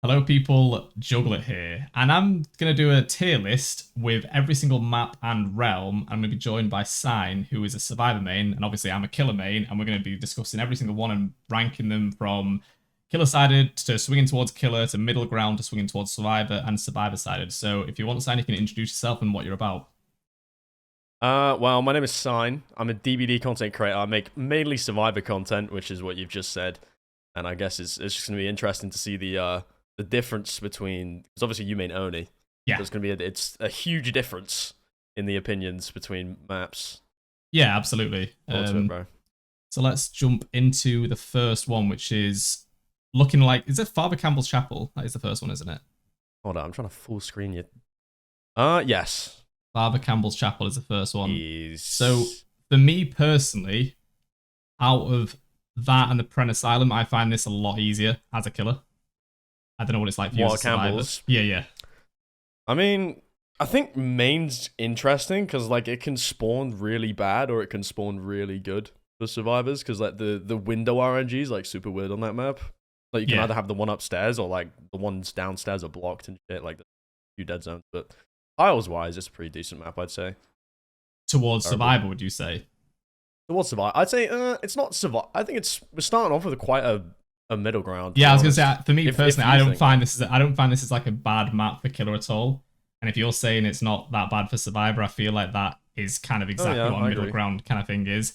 Hello people, Jugglet here, and I'm going to do a tier list with every single map and realm. I'm going to be joined by Sign, who is a survivor main, and obviously I'm a killer main, and we're going to be discussing every single one and ranking them from killer-sided to swinging towards killer to middle ground to swinging towards survivor and survivor-sided. So if you want, Sign, you can introduce yourself and what you're about. Well, my name is Sign. I'm a DBD content creator. I make mainly survivor content, which is what you've just said. And I guess it's just going to be interesting to see the difference between, because obviously you main Oni. Yeah. So it's a huge difference in the opinions between maps. Yeah, absolutely. Bro. So let's jump into the first one, which is looking like, is it Father Campbell's Chapel? That is the first one, isn't it? Hold on, I'm trying to full screen you. Yes. Father Campbell's Chapel is the first one. Jeez. So for me personally, out of that and the Pren Asylum, I find this a lot easier as a killer. I don't know what it's like for you as a survivor. Campbell's? Yeah. I mean, I think main's interesting because like it can spawn really bad or it can spawn really good for survivors because like the window RNG is like super weird on that map. Like you can either have the one upstairs or like the ones downstairs are blocked and shit, like the few dead zones. But tiles wise, it's a pretty decent map, I'd say. Towards survivor, would you say? Towards survivor, I'd say it's not survivor. I think we're starting off with quite a middle ground. Yeah, I was gonna say for me personally, I don't find that. this is like a bad map for killer at all. And if you're saying it's not that bad for survivor, I feel like that is kind of exactly what a middle ground kind of thing is,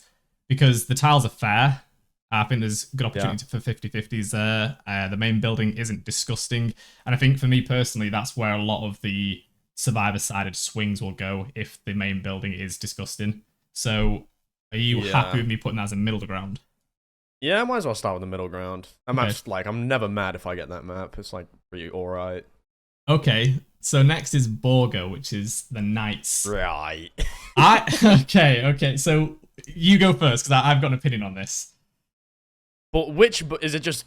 because the tiles are fair. I think there's good opportunity for 50-50s there. The main building isn't disgusting, and I think for me personally, that's where a lot of the survivor-sided swings will go if the main building is disgusting. So, are you happy with me putting that as a middle ground? Yeah, I might as well start with the middle ground. I'm never mad if I get that map. It's like pretty alright. Okay, so next is Borgo, which is the Knights. Right. Okay. So you go first because I've got an opinion on this. But is it just?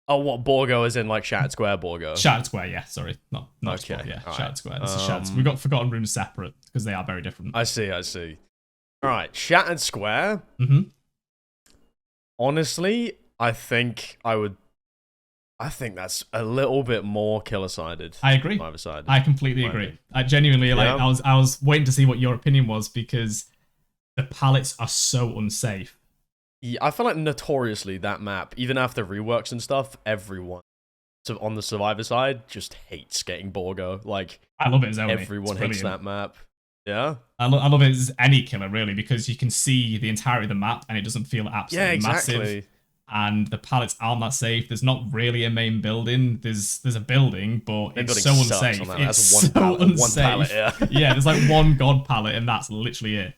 Oh, what Borgo is in like Shattered Square Borgo? Shattered Square, yeah. Sorry, not okay. Square, yeah. All Shattered right. Square. This is Shattered. We've got Forgotten Rooms separate because they are very different. I see. All right, Shattered Square. Mm-hmm. Honestly, I think that's a little bit more killer-sided. I agree. Survivor-sided. I completely agree. I genuinely I was waiting to see what your opinion was because the palettes are so unsafe. Yeah, I feel like notoriously that map, even after reworks and stuff, everyone on the survivor side just hates getting Borgo. Like I love it as Oni. Everyone hates that map. Yeah, I love it as any killer really because you can see the entirety of the map and it doesn't feel absolutely massive. And the pallets aren't that safe. There's not really a main building. There's a building, but it's so unsafe. It's so unsafe. Pallet, yeah, there's like one god pallet, and that's literally it.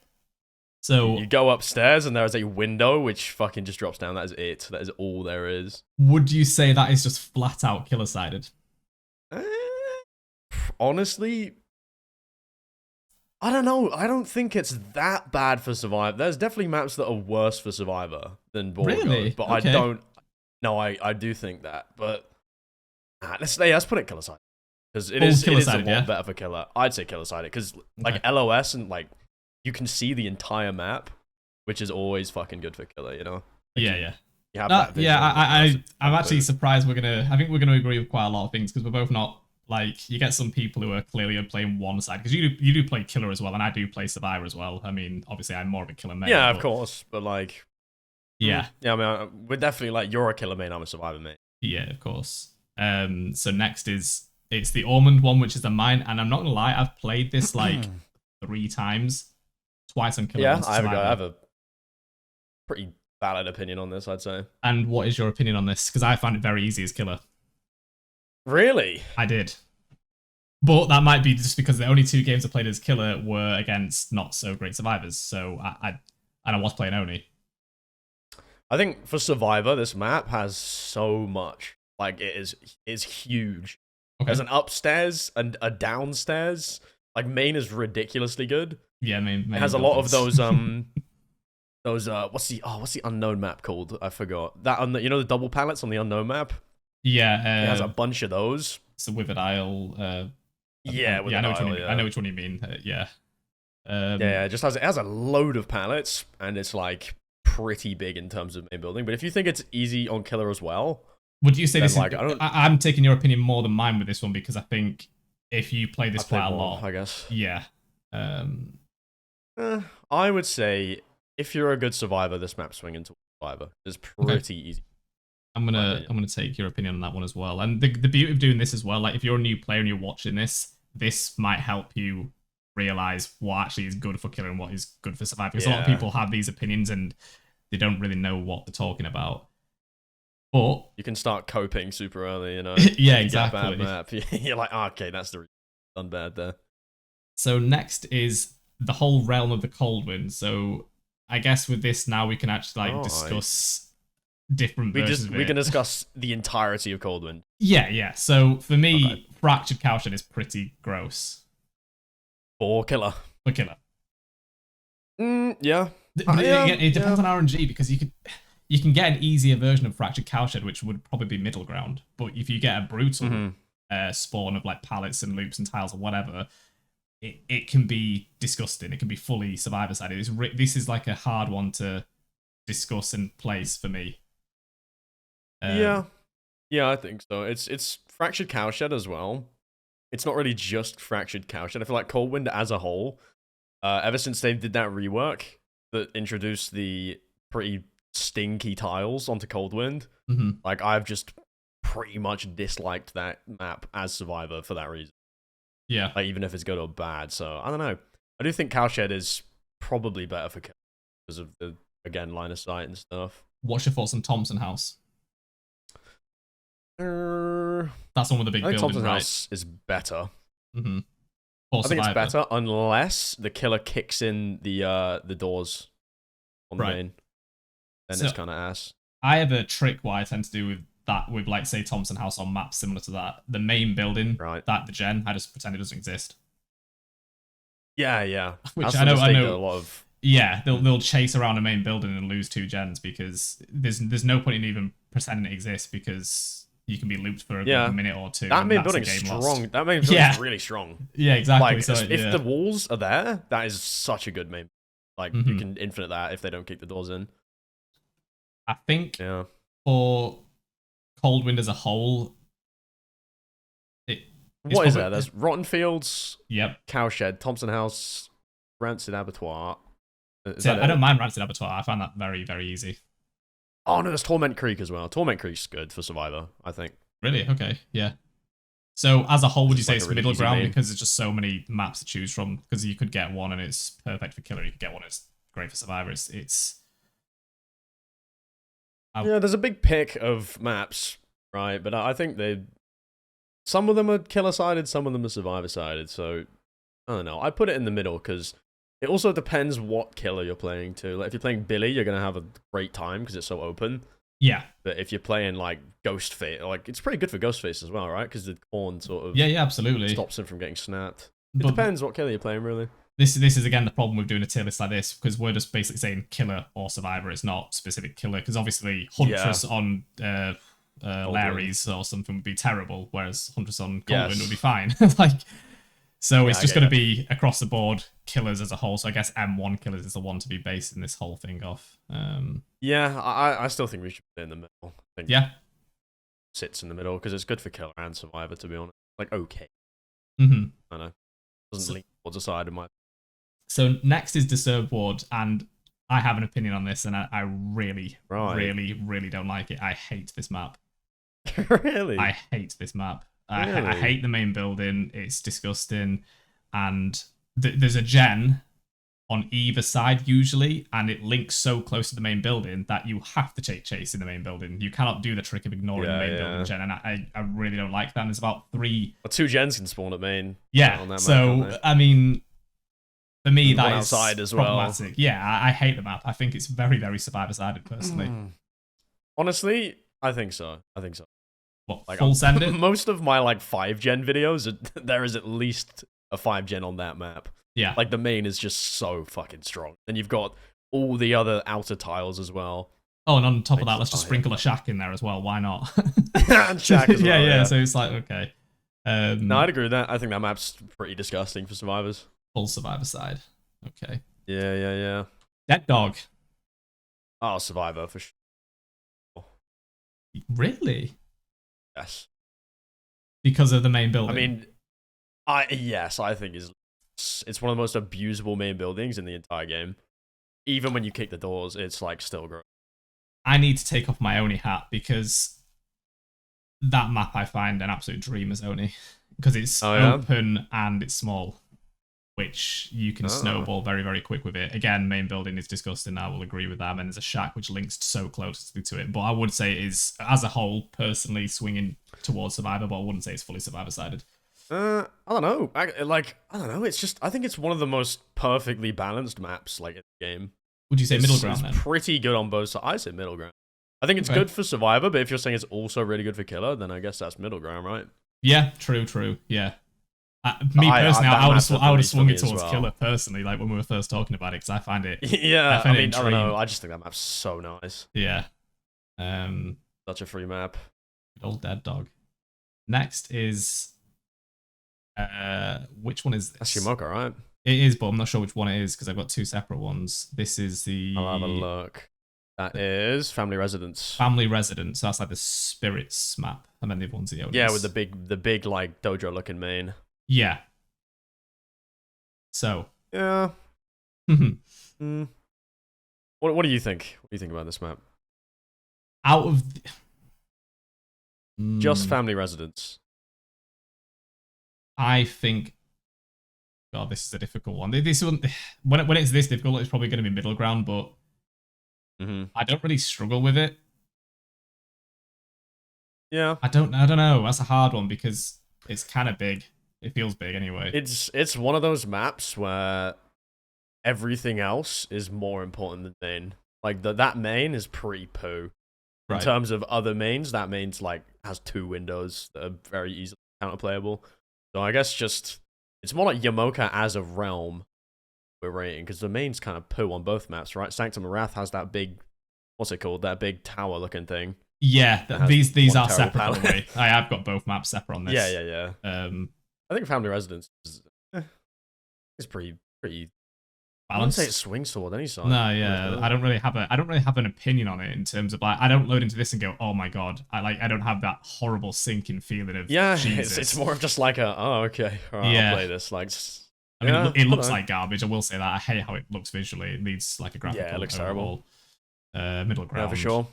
So you go upstairs, and there is a window which fucking just drops down. That is it. That is all there is. Would you say that is just flat out killer sided? Honestly, I don't know. I don't think it's that bad for Survivor. There's definitely maps that are worse for Survivor than Borgo. Really? But okay. I don't. No, I do think that. But let's put it killer sided because it is a lot better for killer. I'd say killer sided because like LOS and like you can see the entire map, which is always fucking good for killer. You know? Like yeah. You have that vision I'm actually surprised I think we're gonna agree with quite a lot of things because we're both not. Like, you get some people who are clearly playing one side, because you do play killer as well, and I do play survivor as well. I mean, obviously, I'm more of a killer main. Yeah, of course, but like... Yeah. Yeah, I mean, we're definitely like, you're a killer main, I'm a survivor main. Yeah, of course. So next it's the Almond one, which is the mine, and I'm not gonna lie, I've played this like 3 times. Twice on killer. Yeah, I have a pretty valid opinion on this, I'd say. And what is your opinion on this? Because I found it very easy as killer. Really? I did. But that might be just because the only 2 games I played as killer were against not so great survivors. So I was playing Oni. I think for Survivor, this map has so much. Like it's huge. Okay. There's an upstairs and a downstairs. Like main is ridiculously good. Yeah, main it has a lot of those what's the unknown map called? I forgot. That you know the double pallets on the unknown map? Yeah, it has a bunch of those. It's the Withered Isle. I know which one you mean. Yeah. It just has a load of pallets, and it's like pretty big in terms of main building. But if you think it's easy on killer as well, Would you say this? Like, I'm taking your opinion more than mine with this one because I think if you play this quite a lot, I guess. Yeah. I would say if you're a good survivor, this map swinging to survivor is pretty easy. I'm gonna take your opinion on that one as well. And the beauty of doing this as well, like if you're a new player and you're watching this might help you realize what actually is good for killer and what is good for survivor. Because a lot of people have these opinions and they don't really know what they're talking about. But you can start coping super early, you know. Yeah, exactly. Bad map. You're like, oh, okay, that's the reason done bad there. So next is the whole realm of the Coldwind. So I guess with this now we can actually discuss different versions of it. We can discuss the entirety of Coldwind. Yeah. So for me, Fractured Cowshed is pretty gross. For killer. Yeah. It depends on RNG because you can get an easier version of Fractured Cowshed, which would probably be middle ground. But if you get a brutal spawn of like pallets and loops and tiles or whatever, it can be disgusting. It can be fully survivor sided. This is like a hard one to discuss and place for me. Yeah, I think so. It's Fractured Cowshed as well. It's not really just Fractured Cowshed. I feel like Coldwind as a whole, ever since they did that rework that introduced the pretty stinky tiles onto Coldwind, like I've just pretty much disliked that map as survivor for that reason. Yeah, like even if it's good or bad. So I don't know. I do think Cowshed is probably better for kill because of the line of sight and stuff. What's your thoughts on Thompson House? That's one with the big building, Thompson right? House is better. I think it's better unless the killer kicks in the doors on the main. Then it's kind of ass. I have a trick what I tend to do with that, with like say Thompson House on maps similar to that. The main building, that the gen, I just pretend it doesn't exist. Yeah. Which I know. A lot of. Yeah, they'll chase around a main building and lose 2 gens because there's no point in even pretending it exists because you can be looped for a good minute or 2. That main building's strong. That main building's really strong. Yeah, exactly. Like, if the walls are there, that is such a good main. Like you can infinite that if they don't kick the doors in. I think for Coldwind as a whole, what is there? There's Rotten Fields, Cowshed, Thompson House, Rancid Abattoir. I don't mind Rancid Abattoir. I find that very, very easy. Oh no, there's Torment Creek as well. Torment Creek's good for survivor, I think. Really? Okay, yeah. So as a whole, would you say it's really middle ground because there's just so many maps to choose from? Because you could get one and it's perfect for killer. You could get one that's great for survivor. There's a big pick of maps, right? But I think some of them are killer sided, some of them are survivor sided. So I don't know. I put it in the middle because it also depends what killer you're playing to. Like if you're playing Billy, you're gonna have a great time because it's so open. Yeah. But if you're playing like Ghostface, like it's pretty good for Ghostface as well, right? Because the corn sort of absolutely stops him from getting snapped. It depends what killer you're playing, really. This is again the problem with doing a tier list like this because we're just basically saying killer or survivor. It's not specific killer because obviously Huntress on Léry's or something would be terrible, whereas Huntress on Coldwind would be fine. So it's just going to be across the board killers as a whole. So I guess M1 killers is the one to be basing this whole thing off. I still think we should put it in the middle. I think sits in the middle because it's good for killer and survivor, to be honest. Like, okay. I know. Doesn't lean towards a side in my. So next is Disturbed Ward, and I have an opinion on this, and I really, really don't like it. I hate this map. Really? I hate this map. I hate the main building. It's disgusting. And there's a gen on either side usually, and it links so close to the main building that you have to chase in the main building. You cannot do the trick of ignoring the main building gen, and I really don't like that. And there's about 3... Well, 2 gens can spawn at main. Yeah, on that so, map, I mean, for me, that is outside as problematic. Well. Yeah, I hate the map. I think it's very, very survivor-sided, personally. Honestly, I think so. What, like, full send it? Most of my, 5-gen videos, there is at least a 5-gen on that map. Yeah. Like, the main is just so fucking strong. And you've got all the other outer tiles as well. Oh, and on top of that, let's just sprinkle a shack in there as well. Why not? And shack as well, yeah. So it's like, okay. No, I'd agree with that. I think that map's pretty disgusting for survivors. Full survivor side. Okay. Yeah. Dead Dawg. Oh, survivor for sure. Really? Yes. Because of the main building. I mean, yes, I think it's one of the most abusable main buildings in the entire game. Even when you kick the doors, it's like still gross. I need to take off my Oni hat because that map I find an absolute dream as Oni. Because it's open and it's small, which you can snowball very, very quick with it. Again, main building is disgusting. I will agree with that. And there's a shack which links so closely to it. But I would say it is, as a whole, personally swinging towards Survivor, but I wouldn't say it's fully Survivor-sided. I don't know. I don't know. It's just, I think it's one of the most perfectly balanced maps like in the game. Would you say middle ground then? It's pretty good on both sides. I say middle ground. I think it's good for Survivor, but if you're saying it's also really good for Killer, then I guess that's middle ground, right? Yeah, true. Yeah. Me personally, I would have swung it towards Killer personally, like when we were first talking about it, because I find it. Yeah, I mean, I don't know. I just think that map's so nice. Yeah. Such a free map. Good old dead dog. Next is. Which one is this? That's Yamaoka, right? It is, but I'm not sure which one it is because I've got two separate ones. This is the. I'll have a look. That is Family Residence. Family Residence. So that's like the Spirits map, and then the other one's the Owners. Yeah, with the big like dojo looking main. Yeah. So. Yeah. What do you think? What do you think about this map? Out of. Just Family Residence. I think. God, this is a difficult one. This one, when it's this difficult, it's probably going to be middle ground, but I don't really struggle with it. Yeah, I don't know. That's a hard one because it's kind of big. It feels big anyway. It's one of those maps where everything else is more important than main. Like that main is pretty poo. In terms of other mains, that main's like has 2 windows that are very easily counterplayable. So I guess it's more like Yamaoka as a realm we're rating, because the main's kind of poo on both maps, right? Sanctum of Wrath has that big, what's it called? That big tower looking thing. Yeah, these are separate by the way. I have got both maps separate on this. Yeah. I think Family Residence is pretty balanced. I wouldn't say it swings toward any side. No, yeah. I don't really have an opinion on it in terms of like I don't load into this and go, oh my god. I don't have that horrible sinking feeling of Jesus. It's more of just like okay, all right, I'll play this. Like I mean it looks like garbage, I will say that. I hate how it looks visually. It needs like a graphical. Yeah, it looks terrible. Middle ground. Yeah, for sure.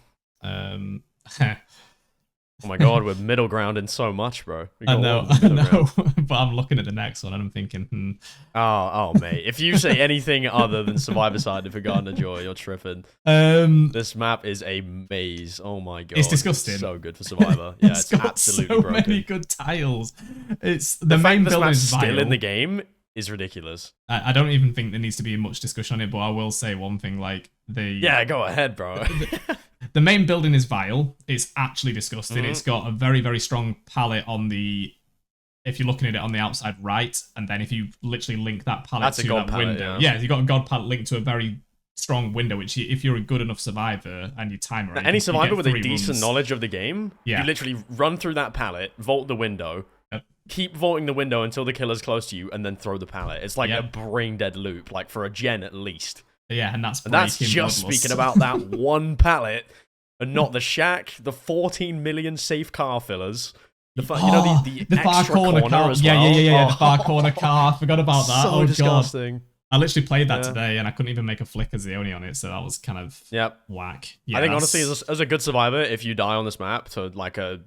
Oh my god, we're middle ground in so much, bro. I know, but I'm looking at the next one and I'm thinking, Oh, mate. If you say anything other than Survivor Side for Garden of Joy, you're tripping. This map is a maze. Oh my god. It's disgusting. It's so good for Survivor. Yeah, it's got absolutely so broken. many good tiles. It's the main fact building is still in the game is ridiculous. I don't even think there needs to be much discussion on it, but I will say one thing, like Yeah, go ahead, bro. The main building is vile. It's actually disgusting. It's got a very, very strong palette on the... If you're looking at it on the outside right, and then if you literally link that palette to that window... Yeah, you've got a god palette linked to a very strong window, which if you're a good enough survivor and you time it... Any survivor with a decent knowledge of the game, you literally run through that palette, vault the window, keep vaulting the window until the killer's close to you, and then throw the palette. It's like a brain-dead loop, like for a gen at least. Yeah, and that's just speaking about that one palette, and not the shack, the 14 million safe car fillers, the far extra corner car as well. Yeah, the far corner car. I forgot about that. So disgusting. God. I literally played that today, and I couldn't even make a flick as the Oni on it, so that was kind of whack. Yeah, I think honestly, as a good survivor, if you die on this map to like a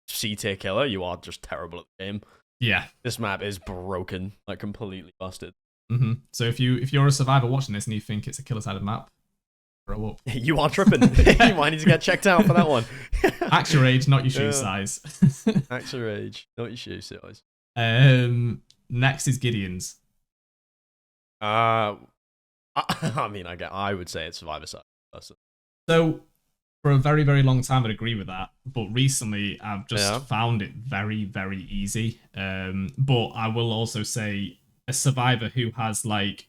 C tier killer, you are just terrible at the game. Yeah, this map is broken, like completely busted. So if you're a survivor watching this and you think it's a killer-sided map, grow up. You are tripping. You might need to get checked out for that one. Act your age, not your shoe size. Act your age, not your shoe size. Next is Gideon's. I mean, I would say it's survivor side. So for a very, very long time, I'd agree with that. But recently, I've just found it very, very easy. But I will also say a survivor who has like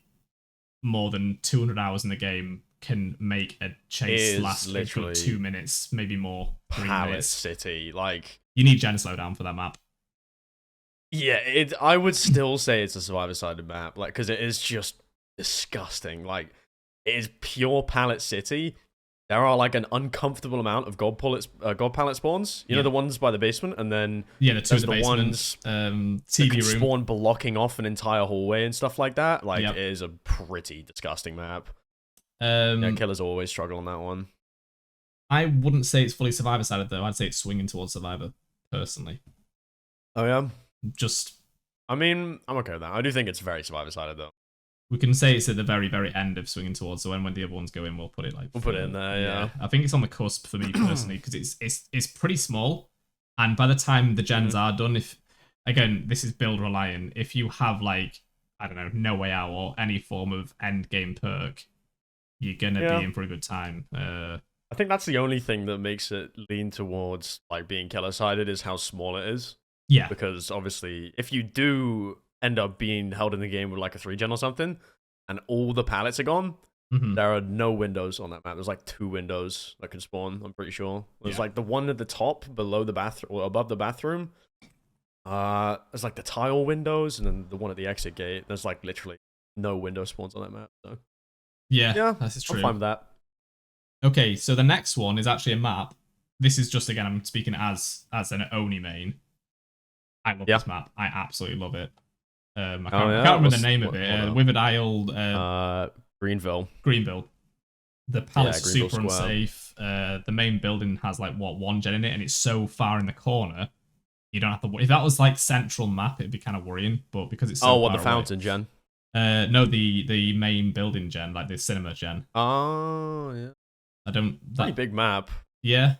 more than 200 hours in the game can make a chase last literally 2 minutes, maybe more. 3 minutes. City, like you need gen slowdown for that map. Yeah, I would still say it's a survivor-sided map, like because it is just disgusting. Like it is pure palette city, there are like an uncomfortable amount of god pallet spawns. You know, the ones by the basement, and then the two the ones TV room spawn blocking off an entire hallway and stuff like that. Like, it is a pretty disgusting map. Killers always struggle on that one. I wouldn't say it's fully survivor sided though. I'd say it's swinging towards survivor, personally. Oh yeah, I mean, I'm okay with that. I do think it's very survivor sided though. We can say it's at the very, very end of swinging towards. So when the other ones go in, we'll put it like. We'll put it in there. Yeah. I think it's on the cusp for me personally because it's pretty small, and by the time the gens are done, if again this is build reliant, if you have like I don't know No Way Out or any form of end game perk, you're gonna be in for a good time. I think that's the only thing that makes it lean towards like being killer sided is how small it is. Yeah. Because obviously, if you do end up being held in the game with like a 3-gen or something, and all the pallets are gone, there are no windows on that map. There's like 2 windows that can spawn, I'm pretty sure. There's like the one at the top below the bathroom or above the bathroom. There's like the tile windows, and then the one at the exit gate. There's like literally no window spawns on that map. So yeah, that's true. I'm fine with that. Okay, so the next one is actually a map. This is just, again, I'm speaking as an Oni main. I love this map. I absolutely love it. I can't remember the name of it. Withered Isle. Greenville. The palace is Greenville super Square. unsafe. The main building has like 1 gen in it, and it's so far in the corner. You don't have to. If that was like central map, it'd be kind of worrying. But because it's so far the fountain away, gen? No, the main building gen, like the cinema gen. Oh yeah. I don't. Pretty big map. Yeah.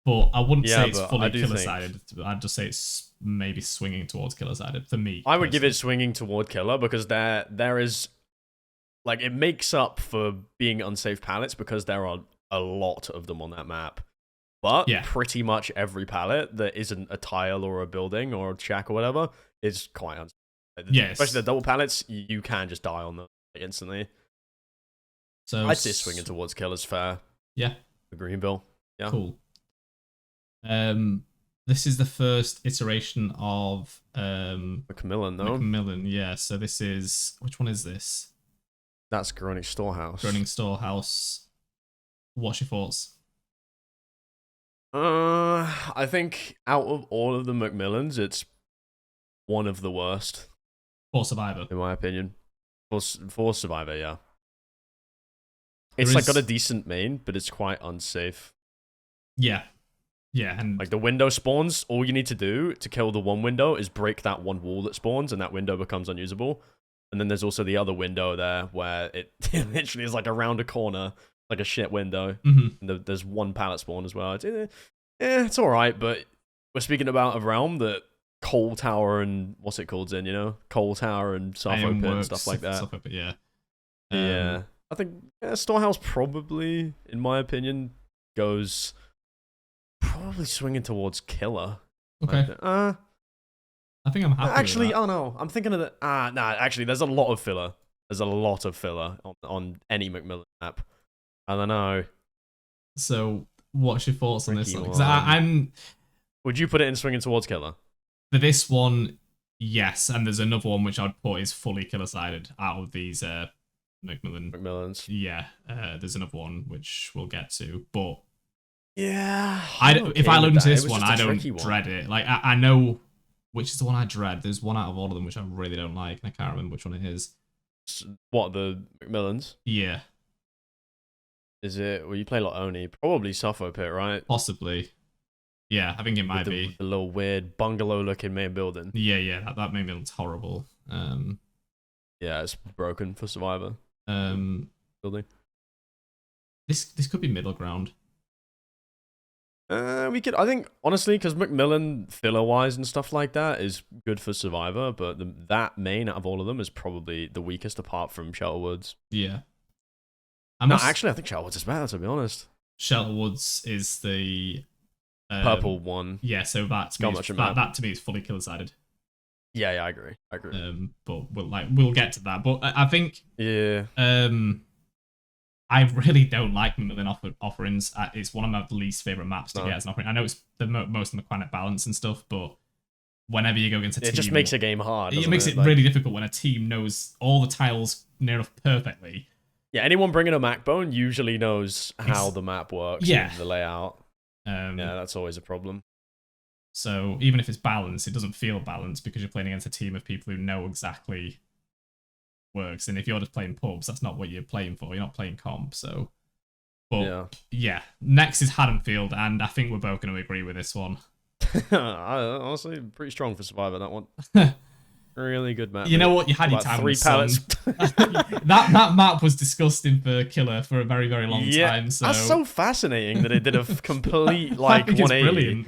But I wouldn't say it's but fully killer-sided. I'd just say it's maybe swinging towards killer-sided for me. I would give it swinging toward killer because there is, like, it makes up for being unsafe pallets because there are a lot of them on that map. But pretty much every pallet that isn't a tile or a building or a shack or whatever is quite unsafe. Yes. Especially the double pallets, you can just die on them instantly. So I'd say swinging towards killer's fair. Yeah. For Greenville. Yeah. Cool. This is the first iteration of MacMillan, though. MacMillan, yeah. So this is, which one is this? That's Groening Storehouse. Groening Storehouse. What's your thoughts? I think out of all of the MacMillans, it's one of the worst. For Survivor, in my opinion. For Survivor, yeah. It's like got a decent main, but it's quite unsafe. Yeah. Yeah, and like the window spawns, all you need to do to kill the one window is break that one wall that spawns, and that window becomes unusable. And then there's also the other window there where it literally is like around a corner, like a shit window. And there's 1 pallet spawn as well. It's all right, but we're speaking about a realm that Coal Tower and what's it called in, you know, Coal Tower and Suffolk Pit and stuff like that. Suffolk Pit, yeah. Yeah, I think Storehouse probably, in my opinion, goes. Probably swinging towards killer. Okay. I think I'm happy. Actually, with that. oh no, I'm thinking of the. Nah. Actually, there's a lot of filler. There's a lot of filler on any MacMillan map. I don't know. So, what's your thoughts on this one? Because I'm. Would you put it in swinging towards killer? For this one, yes, and there's another one which I'd put is fully killer-sided out of these MacMillans. Yeah, there's another one which we'll get to, but. Yeah. If I look into this one, I don't dread it. Like I know which is the one I dread. There's one out of all of them which I really don't like, and I can't remember which one it is. What, the MacMillans? Yeah. Is it? Well, you play a lot Oni. Probably Suffolk Pit, right? Possibly. Yeah, I think it might be. The little weird bungalow-looking main building. Yeah. That main building's horrible. Yeah, it's broken for Survivor. Building. This could be middle ground. We could, I think, honestly, because MacMillan filler-wise and stuff like that is good for Survivor, but that main out of all of them is probably the weakest apart from Shelterwoods. Yeah. Actually, I think Shelterwoods is better, to be honest. Shelterwoods is the... purple one. Yeah, so that to me is fully killer-sided. Yeah, I agree. But we'll get to that. But I think... Yeah. I really don't like MacMillan offerings. It's one of my least favorite maps to get as an offering. I know it's the most mechanic balance and stuff, but whenever you go against a team, it just makes a game hard. It makes it really difficult when a team knows all the tiles near enough perfectly, Yeah, anyone bringing a Macbone usually knows how the map works. Yeah, the layout. Yeah, that's always a problem. So even if it's balanced, it doesn't feel balanced because you're playing against a team of people who know exactly works. And if you're just playing pubs, that's not what you're playing for. You're not playing comp. So, but yeah. Next is Haddonfield, and I think we're both going to agree with this one. Honestly, pretty strong for Survivor, that one. Really good map. You know what? You had your time. 3 pallets. that map was disgusting for Killer for a very, very long time. So that's so fascinating that it did a complete like 180.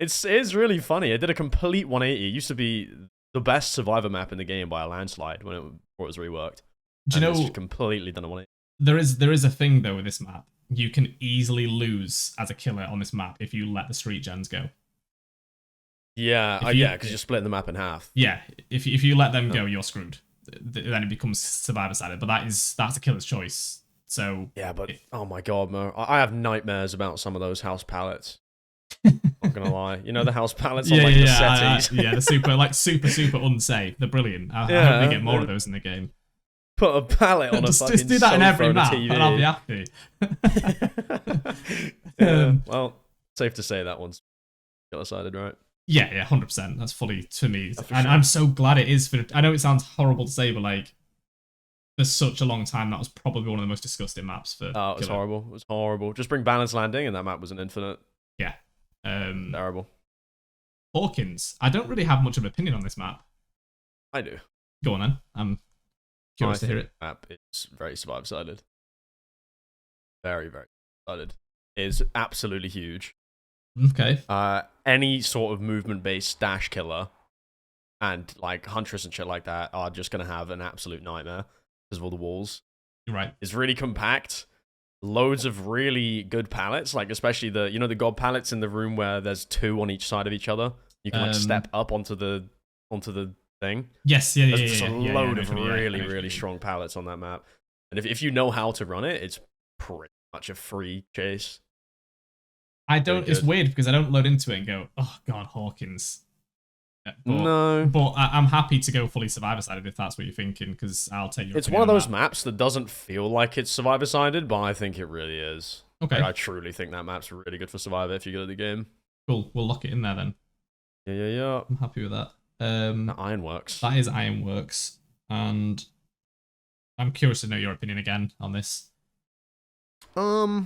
It's really funny. It did a complete 180. It used to be the best Survivor map in the game by a landslide before it was reworked. Do you know? It's completely done a 180. There is a thing though with this map. You can easily lose as a killer on this map if you let the street gens go. Yeah, because you're splitting the map in half. Yeah, if you let them go, you're screwed. Then it becomes Survivor sided. But that's a killer's choice. So yeah, but oh my god, Mo, I have nightmares about some of those house pallets. Not gonna lie, you know the house pallets on the settees. The super unsafe. They're brilliant. I hope we get more of those in the game. Put a pallet on just do that in every map, and I'll be happy. Well, safe to say that one's killer-sided, right? Yeah, 100%. That's fully to me, and I'm so glad it is. I know it sounds horrible to say, but like, for such a long time, that was probably one of the most disgusting maps for. Oh, it was horrible. It was horrible. Just bring Balance Landing, and that map was an infinite. Yeah. Terrible. Hawkins. I don't really have much of an opinion on this map. I do. Go on then. I'm curious to hear it. Map is very Survivor-sided. Very, very sided. It is absolutely huge. Okay. Any sort of movement-based dash killer and like Huntress and shit like that are just gonna have an absolute nightmare because of all the walls. You're right. It's really compact. Loads of really good pallets, like especially the god pallets in the room where there's 2 on each side of each other. You can like step up onto the thing. Yes, There's just a load of really strong pallets on that map. And if you know how to run it, it's pretty much a free chase. It's weird because I don't load into it and go, oh god, Hawkins. No. But I'm happy to go fully Survivor-sided if that's what you're thinking, because I'll take your opinion. It's one of those maps that doesn't feel like it's Survivor-sided, but I think it really is. Okay. Like, I truly think that map's really good for Survivor if you're good at the game. Cool. We'll lock it in there then. Yeah. I'm happy with that. Ironworks. That is Ironworks. And I'm curious to know your opinion again on this. I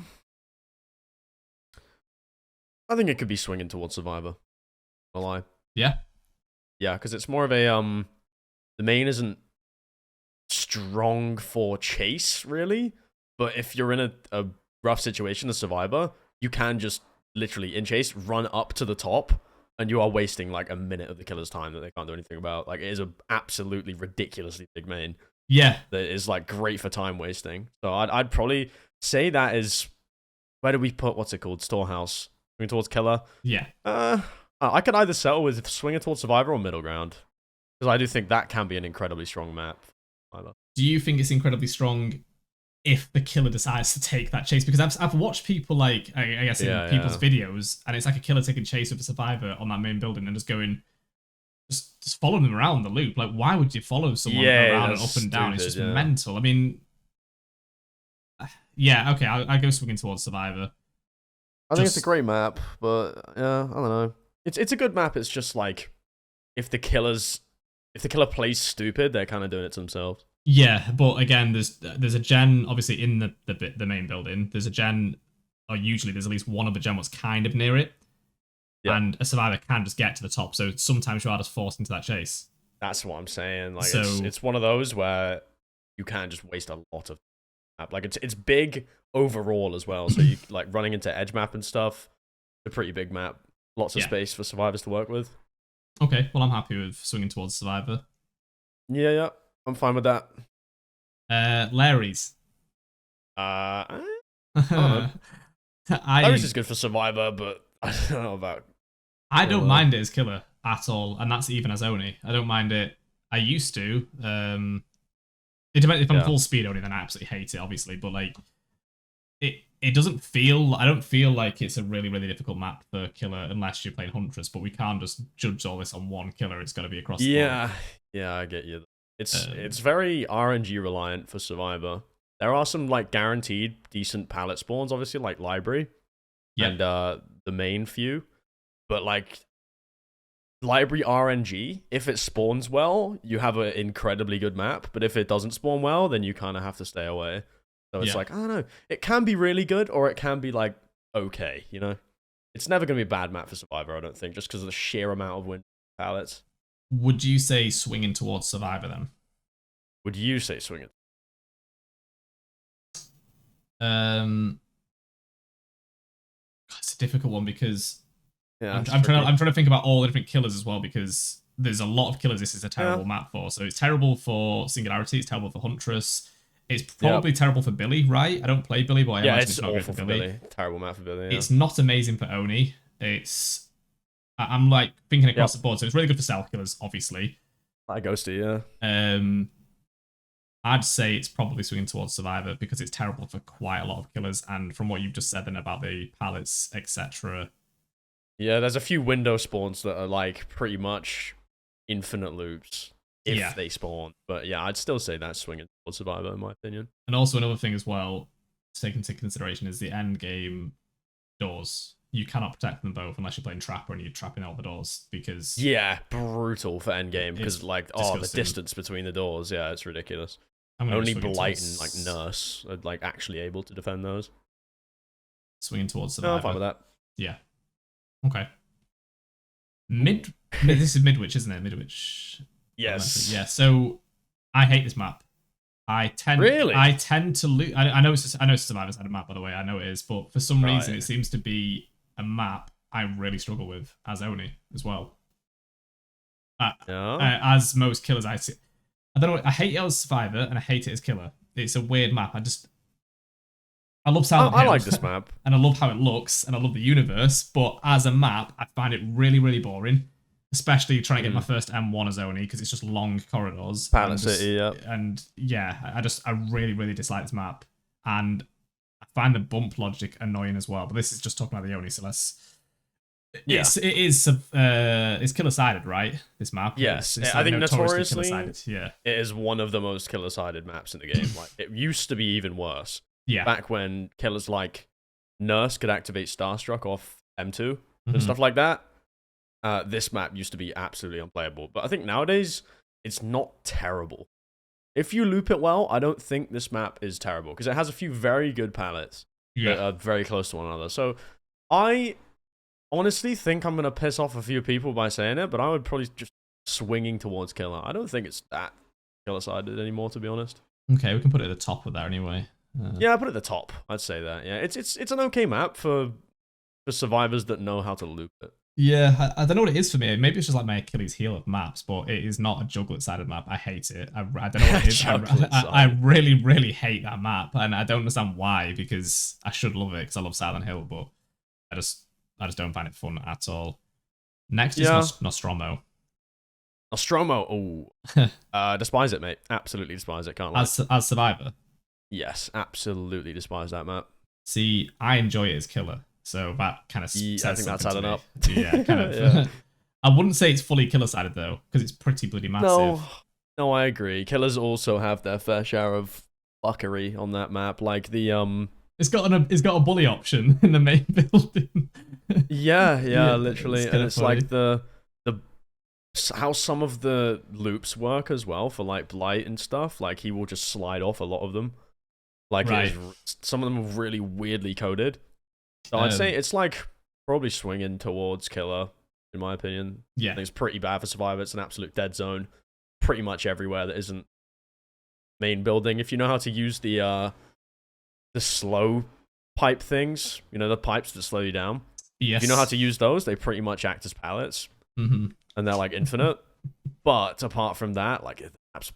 think it could be swinging towards Survivor. I'll lie. Yeah? Yeah, because it's more of a, the main isn't strong for chase, really. But if you're in a rough situation, the Survivor, you can just literally, in chase, run up to the top, and you are wasting like a minute of the killer's time that they can't do anything about. Like, it is a absolutely ridiculously big main. Yeah. That is, like, great for time wasting. So I'd probably say that is, where do we put, what's it called, Storehouse? Swinging towards killer? Yeah. I could either settle with swinging towards Survivor or middle ground. Because I do think that can be an incredibly strong map. Do you think it's incredibly strong if the killer decides to take that chase? Because I've watched people, like, I guess in people's videos, and it's like a killer taking chase with a Survivor on that main building and just going, just following them around the loop. Like, why would you follow someone around and up and down? It's just mental. I mean, yeah, okay, I'll go swinging towards Survivor. I think it's a great map, but yeah, I don't know. It's a good map. It's just like if the killer plays stupid, they're kind of doing it to themselves. Yeah, but again, there's a gen obviously in the main building. There's a gen, or usually there's at least one other gen what's kind of near it, and a Survivor can just get to the top. So sometimes you are just forced into that chase. That's what I'm saying. Like, it's one of those where you can just waste a lot of map. Like, it's big overall as well. So you like running into edge map and stuff. A pretty big map. Lots of space for survivors to work with. Okay, well, I'm happy with swinging towards Survivor. Yeah, I'm fine with that. Léry's. I don't know. Léry's is good for Survivor, but I don't know about... I don't mind it as killer at all, and that's even as Oni. I don't mind it. I used to. It depends. If I'm full speed Oni, then I absolutely hate it, obviously, but like... It doesn't feel... I don't feel like it's a really, really difficult map for killer unless you're playing Huntress, but we can't just judge all this on one killer. It's got to be across the board. Yeah, I get you. It's very RNG reliant for Survivor. There are some like guaranteed decent palette spawns, obviously, like Library and the main few. But like Library RNG, if it spawns well, you have an incredibly good map. But if it doesn't spawn well, then you kind of have to stay away. So it's like, I don't know. It can be really good or it can be like okay, you know? It's never going to be a bad map for Survivor, I don't think, just because of the sheer amount of win palettes. Would you say swinging towards Survivor then? Would you say swinging? It's a difficult one because I'm trying to think about all the different killers as well, because there's a lot of killers this is a terrible map for. So it's terrible for Singularity, it's terrible for Huntress. It's probably terrible for Billy, right? I don't play Billy, but I imagine it's not awful good for Billy. Terrible map for Billy. Yeah. It's not amazing for Oni. I'm like thinking across the board, so it's really good for stealth killers, obviously. Like Ghosty, yeah. I'd say it's probably swinging towards Survivor because it's terrible for quite a lot of killers, and from what you've just said then about the pallets, etc. Yeah, there's a few window spawns that are like pretty much infinite loops if they spawn. But yeah, I'd still say that's swinging towards Survivor in my opinion. And also another thing as well to take into consideration is the end game doors. You cannot protect them both unless you're playing Trapper and you're trapping all the doors because... Yeah, brutal for endgame because like, the distance between the doors, yeah, it's ridiculous. Only Blight and like Nurse are like actually able to defend those. Swinging towards Survivor. No, I'm fine with that. Yeah. Okay. This is Midwich, isn't it? Midwich. Yes. Yeah. So I hate this map. I tend to lose. I know it's Survivor's had a map, by the way. I know it is, but for some reason it seems to be a map I really struggle with as Oni as well. As most killers I see. I don't know. I hate it as Survivor and I hate it as killer. It's a weird map. I love Silent Hill. I like this map. And I love how it looks and I love the universe, but as a map, I find it really, really boring. Especially trying to get my first M1 as Oni because it's just long corridors. Pallet City, yeah. And yeah, I really, really dislike this map. And I find the bump logic annoying as well. But this is just talking about the Oni, so let's... It's killer-sided, right? This map. Yes, it's I think notoriously, it is one of the most killer-sided maps in the game. Like it used to be even worse. Yeah. Back when killers like Nurse could activate Starstruck off M2 and stuff like that. This map used to be absolutely unplayable. But I think nowadays it's not terrible. If you loop it well, I don't think this map is terrible because it has a few very good palettes that are very close to one another. So I honestly think I'm going to piss off a few people by saying it, but I would probably just swinging towards killer. I don't think it's that killer-sided anymore, to be honest. Okay, we can put it at the top of that anyway. Yeah, I put it at the top. I'd say that. Yeah, it's an okay map for survivors that know how to loop it. Yeah, I don't know what it is for me. Maybe it's just like my Achilles heel of maps, but it is not a Jugglet-sided map. I hate it. I don't know what it is. I really, really hate that map, and I don't understand why, because I should love it, because I love Silent Hill, but I just don't find it fun at all. Next is Nostromo. Nostromo, oh. Despise it, mate. Absolutely despise it, can't lie. As Survivor? Yes, absolutely despise that map. See, I enjoy it as killer. So that kind of says I think that's adding up. Yeah, kind of. Yeah. I wouldn't say it's fully killer-sided, though, because it's pretty bloody massive. No, I agree. Killers also have their fair share of fuckery on that map. Like the... It's got a bully option in the main building. yeah, literally. And it's funny. Like the how some of the loops work as well for like Blight and stuff. Like he will just slide off a lot of them. Like some of them are really weirdly coded. So I'd say it's like probably swinging towards killer, in my opinion. Yeah. I think it's pretty bad for Survivor. It's an absolute dead zone pretty much everywhere that isn't main building. If you know how to use the slow pipe things, you know, the pipes that slow you down. Yes. If you know how to use those, they pretty much act as pallets. And they're like infinite. But apart from that, like it's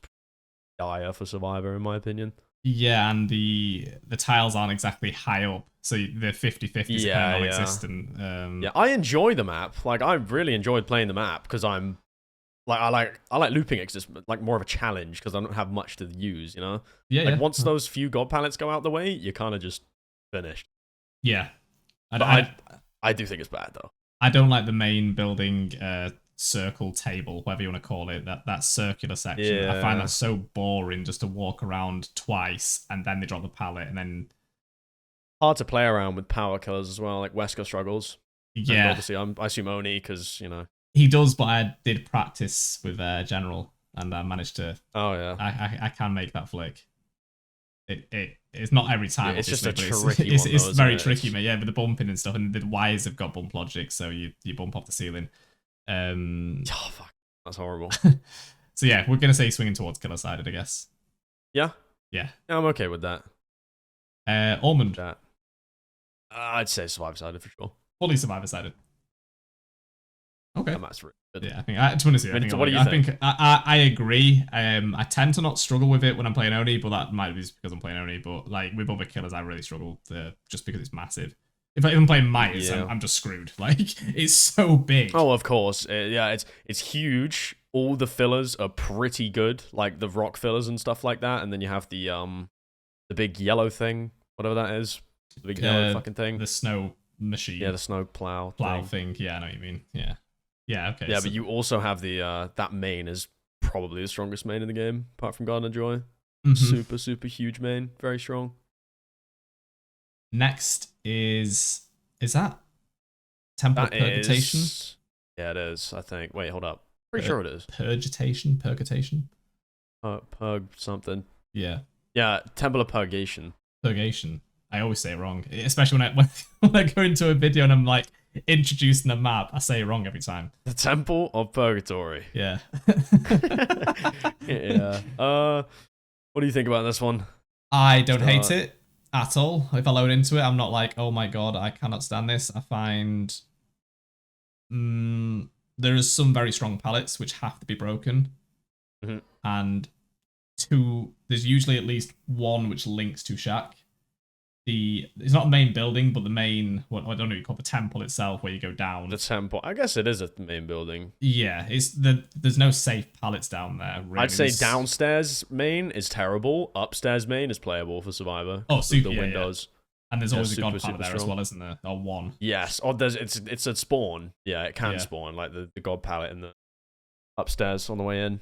dire for Survivor, in my opinion. Yeah, and the tiles aren't exactly high up, so the 50-50 is kind of non-existent. Yeah, I enjoy the map. Like, I really enjoyed playing the map because I'm like, I like looping it because it's like more of a challenge because I don't have much to use, you know. Yeah. Once those few god palettes go out the way, you're kind of just finished. Yeah, I do think it's bad though. I don't like the main building circle table, whatever you want to call it, that circular section. I find that so boring just to walk around twice and then they drop the pallet and then hard to play around with power killers as well. Like Wesker struggles. Yeah, and obviously I assume Oni because he does, but I did practice with General and I managed to. Oh yeah, I can make that flick. It's not every time. Yeah, it's just a tricky one. It's very tricky, mate. Yeah, with the bumping and stuff, and the wires have got bump logic, so you bump off the ceiling. Oh fuck, that's horrible. So yeah, we're gonna say swinging towards killer sided, I guess. Yeah. Yeah, I'm okay with that. Almond. I'd say survivor sided for sure. Fully survivor sided. Okay. That's really good. Yeah, I think to be honest, What do you think? I agree. I tend to not struggle with it when I'm playing Oni, but that might be because I'm playing Oni. But like with other killers, I really struggle just because it's massive. If I'm playing Myers, I'm just screwed. Like it's so big. Oh, of course. Yeah, it's huge. All the fillers are pretty good, like the rock fillers and stuff like that. And then you have the big yellow thing, whatever that is, the big yellow fucking thing, the snow machine. Yeah, the snow plow thing. Yeah, I know what you mean. Yeah. Yeah, okay. Yeah, so, but you also have the that main is probably the strongest main in the game, apart from Garden of Joy. Super, super huge main. Very strong. Next is that Temple of Purgation? Yeah, it is, I think. Wait, hold up. Pretty sure it is. Purgation? Purg something. Yeah. Yeah, Temple of Purgation. Purgation. I always say it wrong, especially when I go into a video and I'm like, introducing the map, I say it wrong every time. The Temple of Purgatory. Yeah. Yeah. What do you think about this one? I don't hate it at all. If I load into it, I'm not like, oh my god, I cannot stand this. I find there is some very strong pallets which have to be broken. And there's usually at least one which links to Shack. It's not a main building, but the main, what I don't know, you call the temple itself, where you go down. The temple, I guess it is a main building. Yeah, there's no safe pallets down there. Really. I'd say downstairs main is terrible. Upstairs main is playable for Survivor. Oh, super, the windows. Yeah. And there's always a god pallet there strong as well, isn't there? Or one. Yes, or it's a spawn. Yeah, it can spawn like the god pallet in the upstairs on the way in.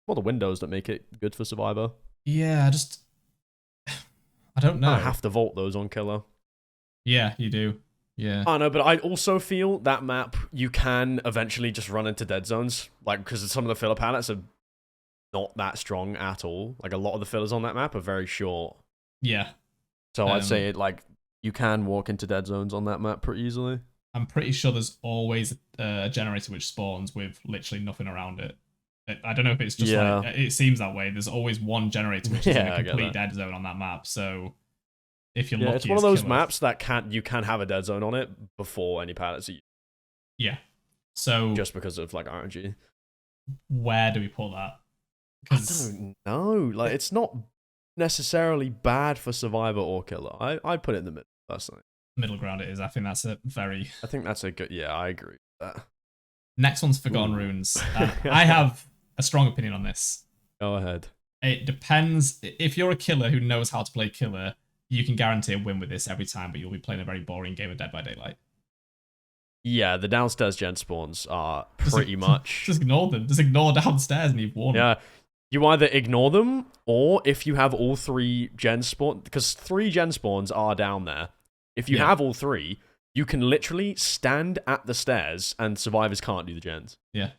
Well, the windows that make it good for Survivor. Yeah, I don't know. I have to vault those on Killer. Yeah, you do. Yeah. I know, but I also feel that map, you can eventually just run into dead zones. Like, because some of the filler pallets are not that strong at all. Like, a lot of the fillers on that map are very short. Yeah. So I'd say, you can walk into dead zones on that map pretty easily. I'm pretty sure there's always a generator which spawns with literally nothing around it. I don't know if it's just like, it seems that way. There's always one generator which is in a complete dead zone on that map. So if you're lucky, it's one of those maps that you can have a dead zone on it before any pallets are used. Yeah. So just because of like RNG. Where do we put that? I don't know. Like, it's not necessarily bad for Survivor or Killer. I'd put it in the middle, personally. Middle ground it is. I think that's a good. Yeah, I agree with that. Next one's Forgotten Runes. I have a strong opinion on this. Go ahead. It depends. If you're a killer who knows how to play killer, you can guarantee a win with this every time, but you'll be playing a very boring game of Dead by Daylight. Yeah, the downstairs gen spawns are pretty much... Just ignore them. Just ignore downstairs and you've won. Yeah, you either ignore them, or if you have all 3 gen spawns... Because 3 gen spawns are down there. If you have all 3, you can literally stand at the stairs and survivors can't do the gens. Yeah.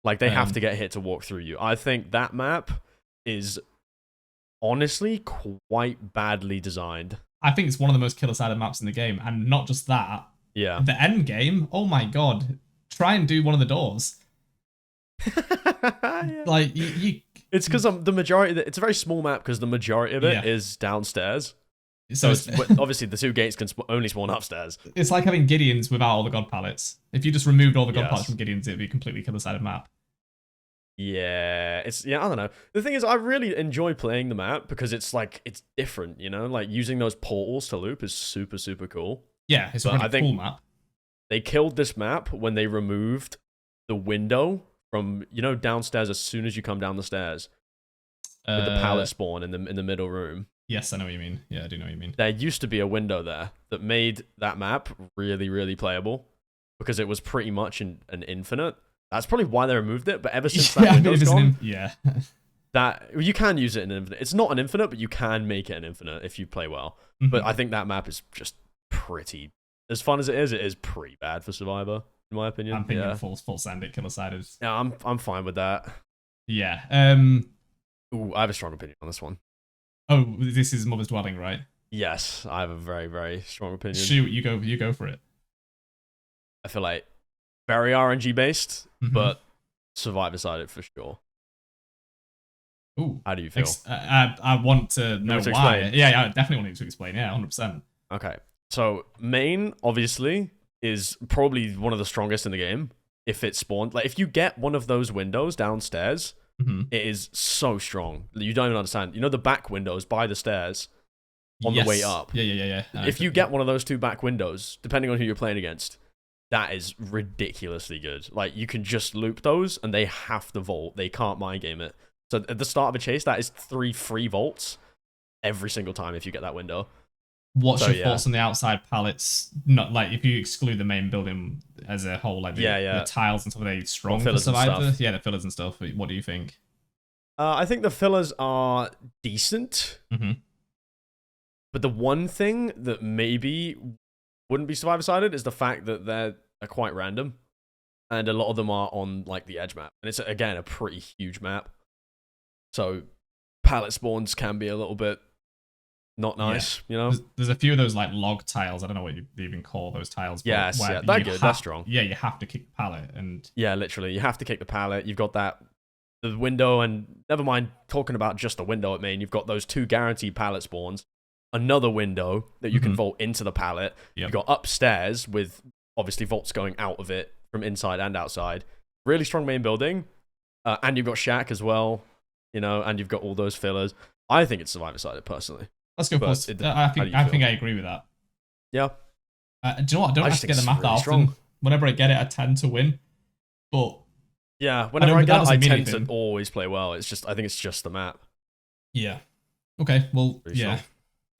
Like, they have to get hit to walk through you. I think that map is honestly quite badly designed. I think it's one of the most killer-sided maps in the game. And not just that. Yeah. The end game, oh my god. Try and do one of the doors. Like, it's because the majority... It's a very small map because the majority of it is downstairs. So obviously the 2 gates can only spawn upstairs. It's like having Gideons without all the god pallets. If you just removed all the god pallets from Gideons, it'd be a completely killer-sided map. Yeah, I don't know. The thing is, I really enjoy playing the map because it's different, you know? Like, using those portals to loop is super, super cool. Yeah, it's a really cool map. They killed this map when they removed the window from, downstairs as soon as you come down the stairs. With the pallet spawn in the middle room. Yes, I know what you mean. Yeah, I do know what you mean. There used to be a window there that made that map really, really playable because it was pretty much an infinite. That's probably why they removed it. But ever since that window's gone, that you can use it in infinite. It's not an infinite, but you can make it an infinite if you play well. But I think that map is just pretty, as fun as it is pretty bad for Survivor, in my opinion. I'm thinking full send it, killer-sided. Yeah, I'm fine with that. Yeah. Ooh, I have a strong opinion on this one. Oh, this is Mother's Dwelling, right? Yes, I have a very, very strong opinion. Shoot, you go for it. I feel like very RNG based, but Survivor-sided for sure. Ooh, how do you feel? I want to know why. Yeah, I definitely want you to explain. Yeah, 100%. Okay, so main obviously is probably one of the strongest in the game. If it spawned, like if you get one of those windows downstairs, it is so strong. You don't even understand. You know the back windows by the stairs on the way up. Yeah. If you get one of those two back windows, depending on who you're playing against, that is ridiculously good. Like you can just loop those, and they have to vault. They can't mind game it. So at the start of a chase, that is 3 free vaults every single time if you get that window. What's your thoughts on the outside pallets? Not like if you exclude the main building as a whole, like the tiles and stuff. Are they strong for Survivor? Yeah, the fillers and stuff. What do you think? I think the fillers are decent. But the one thing that maybe wouldn't be Survivor-sided is the fact that they're quite random, and a lot of them are on like the edge map, and it's again a pretty huge map. So pallet spawns can be a little bit not nice, you know. There's a few of those like log tiles. I don't know what you even call those tiles. Yes, yeah, they're good. That's strong. Yeah, you have to kick the pallet, and literally, you have to kick the pallet. You've got the window, and never mind talking about just the window at main. You've got those 2 guaranteed pallet spawns, another window that you can vault into the pallet. You've got upstairs with obviously vaults going out of it from inside and outside. Really strong main building, and you've got shack as well, you know, and you've got all those fillers. I think it's Survivor-sided personally. Let's go first. I think I agree with that. Yeah. Do you know what? I don't have to get the map that often. Strong. Whenever I get it, I tend to win. But yeah, whenever I get it, I tend to always play well. It's just I think it's just the map. Yeah. Okay. Well, yeah.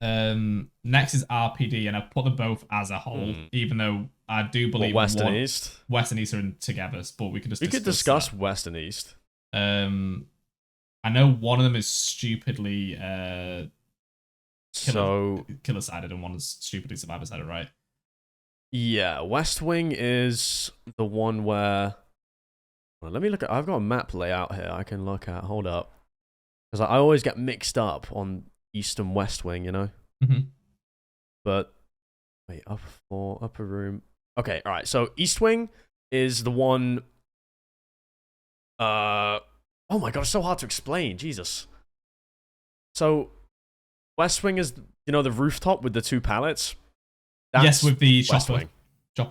Next is RPD, and I've put them both as a whole, even though I do believe West and East are in together. But we could discuss West and East. I know one of them is stupidly killer-sided, and one is stupidly Survivor-sided, right? Yeah, West Wing is the one where... Well, let me look at... I've got a map layout here I can look at. Hold up. Because I always get mixed up on East and West Wing, you know? But... Wait, upper room... Okay, alright. So East Wing is the one... Oh my god, it's so hard to explain. Jesus. So... West Wing is, you know, the rooftop with the 2 pallets. Yes, with the chopper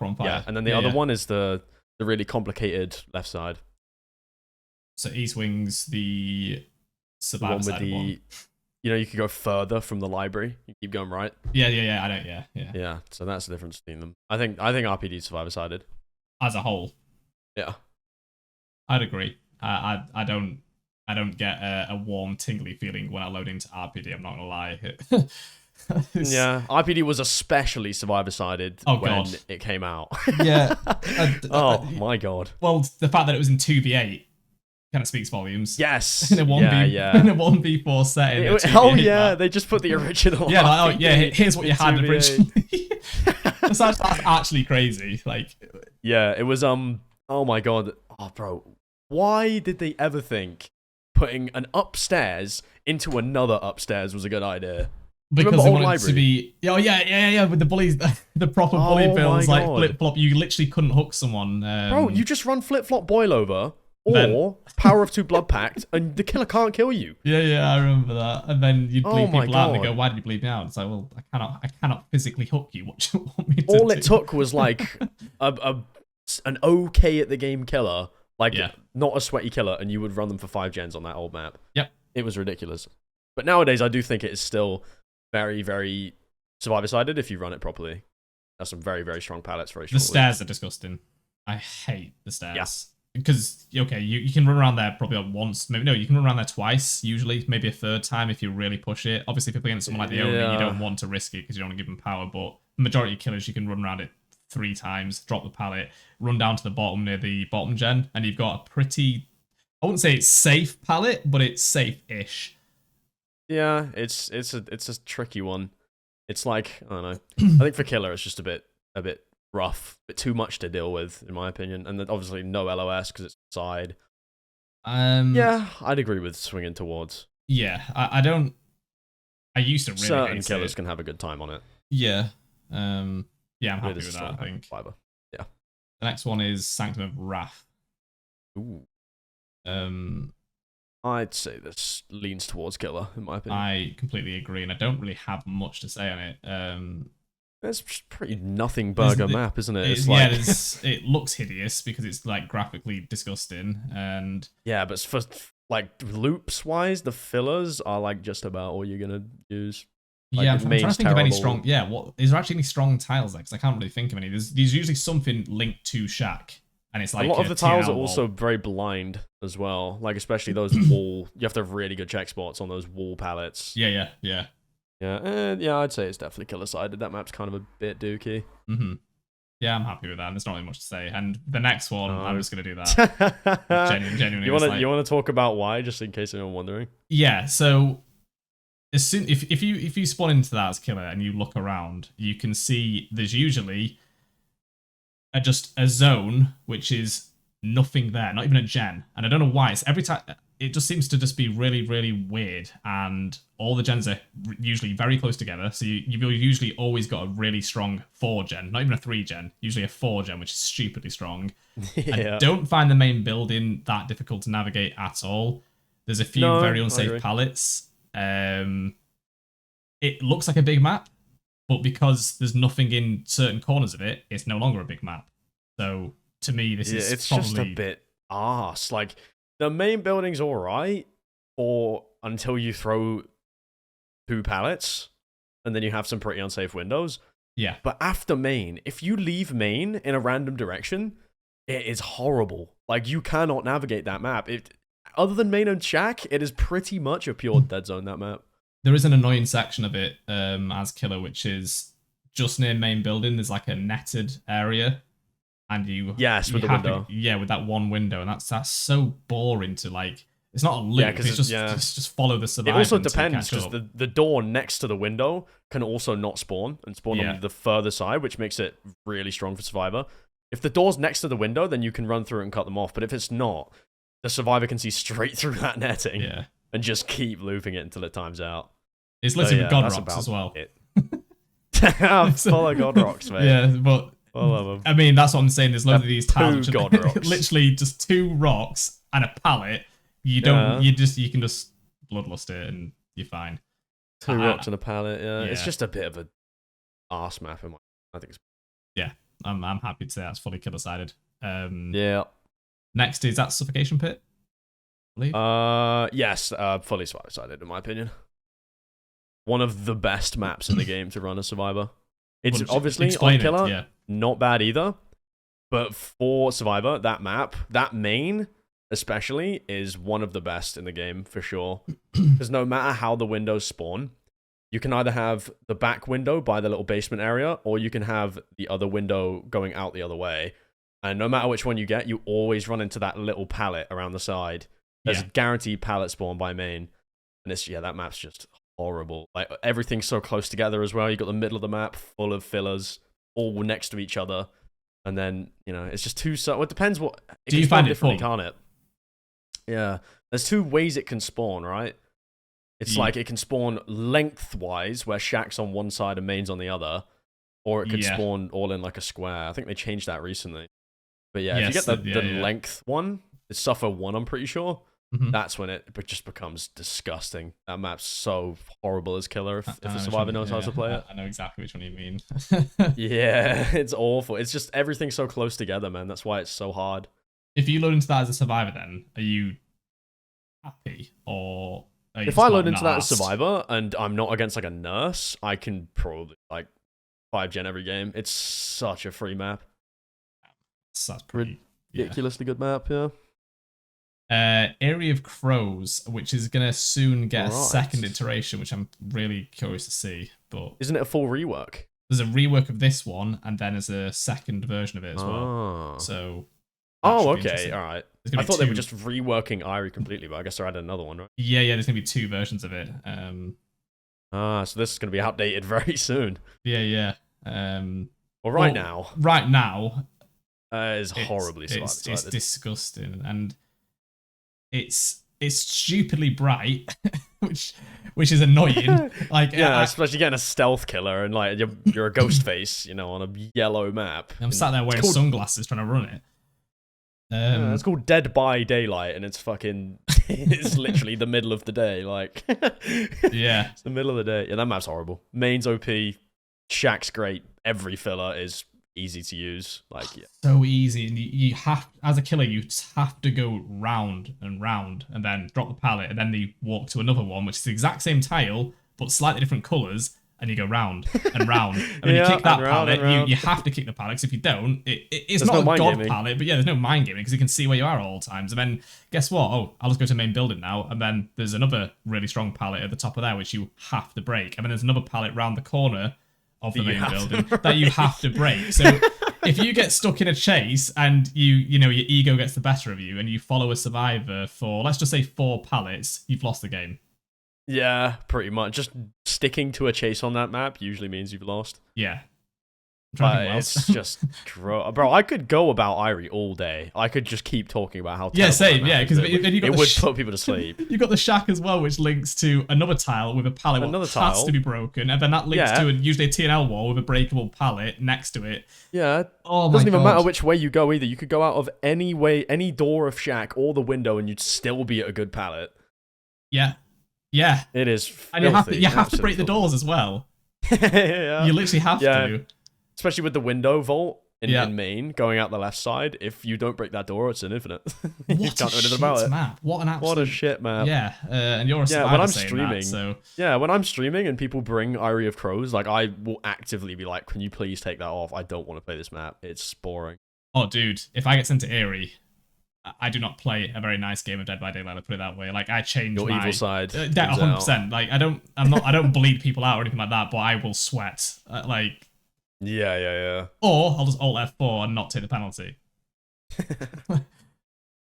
on fire. Yeah, and then the other one is the really complicated left side. So East Wing's the Survivor side one. You know, you could go further from the library. You keep going right. Yeah. I don't. Yeah. Yeah. So that's the difference between them. I think RPD is Survivor-sided as a whole. Yeah, I'd agree. I don't get a warm, tingly feeling when I load into RPD. I'm not gonna lie. Yeah, RPD was especially Survivor-sided when it came out. Yeah. Oh my god. Well, the fact that it was in 2v8 kind of speaks volumes. Yes. In a 1v4 setting. Oh yeah, they just put the original. Yeah, here's what you had originally. that's actually crazy. Like. Yeah, it was oh my god. Oh bro, why did they ever think putting an upstairs into another upstairs was a good idea? Because they wanted to be... Oh, yeah, with the bullies, the proper bully builds, like flip-flop, you literally couldn't hook someone. Bro, you just run flip-flop boil over, or Power of 2 Blood Pact, and the killer can't kill you. Yeah, I remember that. And then you'd bleed people out, and they go, why did you bleed me out? It's like, well, I cannot physically hook you. What do you want me to do? All it took was, like, an okay at the game killer, like, not a sweaty killer, and you would run them for 5 gens on that old map. Yep. It was ridiculous. But nowadays, I do think it is still... very, very Survivor-sided if you run it properly. There's some very, very strong pallets. The stairs are disgusting. I hate the stairs. Because, okay, you can run around there probably once. Maybe, no, you can run around there twice, usually. Maybe a third time if you really push it. Obviously, if you're playing against someone like the Oni, you don't want to risk it because you don't want to give them power. But the majority of killers, you can run around it 3 times, drop the pallet, run down to the bottom near the bottom gen, and you've got a pretty, I wouldn't say it's safe pallet, but it's safe-ish. Yeah, it's a tricky one. It's like, I don't know. I think for killer, it's just a bit rough, a bit too much to deal with, in my opinion. And then obviously no LOS because it's side. Yeah, I'd agree with swinging towards. Yeah, I used to really certain hate killers it. can have a good time on it. Yeah. Yeah, I'm happy with that, I think. Fiber. Yeah. The next one is Sanctum of Wrath. Ooh. I'd say this leans towards killer, in my opinion. I completely agree, and I don't really have much to say on it. It's pretty nothing burger map, isn't it? It looks hideous because it's like graphically disgusting, and yeah, but for like loops wise, the fillers are like just about all you're gonna use. Like, yeah, I'm trying to think of any strong. Yeah, what is there actually any strong tiles there? Because I can't really think of any. There's usually something linked to Shack, and it's like a lot of the tiles are wall. Also very blind as well. Like especially those wall. You have to have really good check spots on those wall palettes. Yeah. Yeah, I'd say it's definitely killer-sided. That map's kind of a bit dookie. Yeah, I'm happy with that. There's not really much to say. And the next one, I'm just going to do that. Genuinely. You want to talk about why, just in case anyone's wondering? Yeah, so as soon if you spawn into that as killer and you look around, you can see there's usually just a zone which is nothing there, not even a gen. And I don't know why. It's every time... It just seems to just be really, really weird, and all the gens are usually very close together. So you've usually always got a really strong 4 gen, not even a 3 gen, usually a 4 gen, which is stupidly strong. Yeah. I don't find the main building that difficult to navigate at all. There's a few very unsafe pallets. It looks like a big map, but because there's nothing in certain corners of it, it's no longer a big map. So to me, it's probably just a bit arse. Like, the main building's alright, or until you throw 2 pallets, and then you have some pretty unsafe windows. Yeah. But after main, if you leave main in a random direction, it is horrible. Like, you cannot navigate that map. Other than main and shack, it is pretty much a pure dead zone, that map. There is an annoying section of it as killer, which is just near main building. There's like a netted area. And with the window. With that one window, and that's so boring to like. It's not a loop. It's just follow the survivor. It also depends because the door next to the window can also not spawn and spawn on the further side, which makes it really strong for survivor. If the door's next to the window, then you can run through it and cut them off. But if it's not, the survivor can see straight through that netting and just keep looping it until it times out. It's literally with God Rocks as well. Full of God Rocks, mate. Yeah, but. I mean, that's what I'm saying. There's loads of these tiles, God rocks. Literally just 2 rocks and a pallet. You can just bloodlust it and you're fine. 2 rocks and a pallet. Yeah, it's just a bit of a arse map. I think it's. Yeah, I'm happy to say that's fully killer sided. Yeah. Next is that Suffocation Pit. I believe. Yes, fully survivor sided in my opinion. One of the best maps in the game to run a survivor. It's obviously on killer. Not bad either, but for survivor, that map, that main especially, is one of the best in the game for sure. Because no matter how the windows spawn, you can either have the back window by the little basement area, or you can have the other window going out the other way. And no matter which one you get, you always run into that little pallet around the side. There's a guaranteed pallet spawn by main, and that map's just horrible. Like, everything's so close together as well. You got the middle of the map full of fillers, all next to each other, and then it's just too. So it depends what. Do you find it fun? Can't it? Yeah, there's 2 ways it can spawn. Right, it's like it can spawn lengthwise, where shack's on one side and main's on the other, or it could spawn all in like a square. I think they changed that recently. But yeah, if you get the length one, it's suffer 1. I'm pretty sure. That's when it just becomes disgusting. That map's so horrible as killer if the survivor knows how to play it. I know exactly which one you mean. Yeah, it's awful. It's just everything's so close together, man. That's why it's so hard. If you load into that as a survivor, then are you happy, or if I load into that as survivor and I'm not against like a nurse, I can probably like 5 gen every game. It's such a free map. That's pretty ridiculously good map. Yeah. Area of Crows, which is gonna soon get a second iteration, which I'm really curious to see. But isn't it a full rework? there's a rework of this one, and then there's a second version of it as well. So. Okay, all right. I thought they were just reworking Irie completely, but I guess they're adding another one, right? Yeah, there's gonna be 2 versions of it. So this is gonna be outdated very soon. Yeah. Well, right now is horribly it's disgusting, and it's stupidly bright, which is annoying. Like, especially getting a stealth killer and like you're a ghost face, on a yellow map. I'm sat there wearing sunglasses trying to run it. It's called Dead by Daylight, and it's it's literally the middle of the day. Like, yeah, it's the middle of the day. Yeah, that map's horrible. Main's OP, Shack's great. Every filler is easy to use. Like, so easy, and you have, as a killer, you have to go round and round, and then drop the pallet, and then you walk to another one, which is the exact same tile but slightly different colours. And you go round and round. And when you kick that pallet, you have to kick the pallet, because if you don't, it's not a god pallet, but there's no mind gaming, because you can see where you are at all times. And then, guess what? Oh, I'll just go to the main building now, and then there's another really strong pallet at the top of there, which you have to break. And then there's another pallet round the corner of the main building that you have to break. So if you get stuck in a chase, and your ego gets the better of you, and you follow a survivor for, let's just say, 4 pallets, you've lost the game. Yeah, pretty much. Just sticking to a chase on that map usually means you've lost. Yeah. It's just... Bro, I could go about Irie all day. I could just keep talking about how... Yeah, same, yeah, because it would put people to sleep. You've got the shack as well, which links to another tile with a pallet that has to be broken, and then that links to usually a TNL wall with a breakable pallet next to it. Yeah. Oh, it doesn't even matter which way you go either. You could go out of any way, any door of shack or the window, and you'd still be at a good pallet. Yeah. Yeah, it is filthy. And you have to break the doors as well. Yeah. You literally have to. Especially with the window vault in main going out the left side. If you don't break that door, it's an infinite. You can't do anything about it. Map. What a shit map. Yeah, and you're a survivor when I'm saying streaming, that, so... Yeah, when I'm streaming and people bring Irie of Crows, like, I will actively be like, can you please take that off? I don't want to play this map. It's boring. Oh, dude, if I get sent to Erie, I do not play a very nice game of Dead by Daylight. I'll put it that way. Like, I change your evil side. 100%. Like, I don't bleed people out or anything like that, but I will sweat. Yeah. Or I'll just Alt F4 and not take the penalty.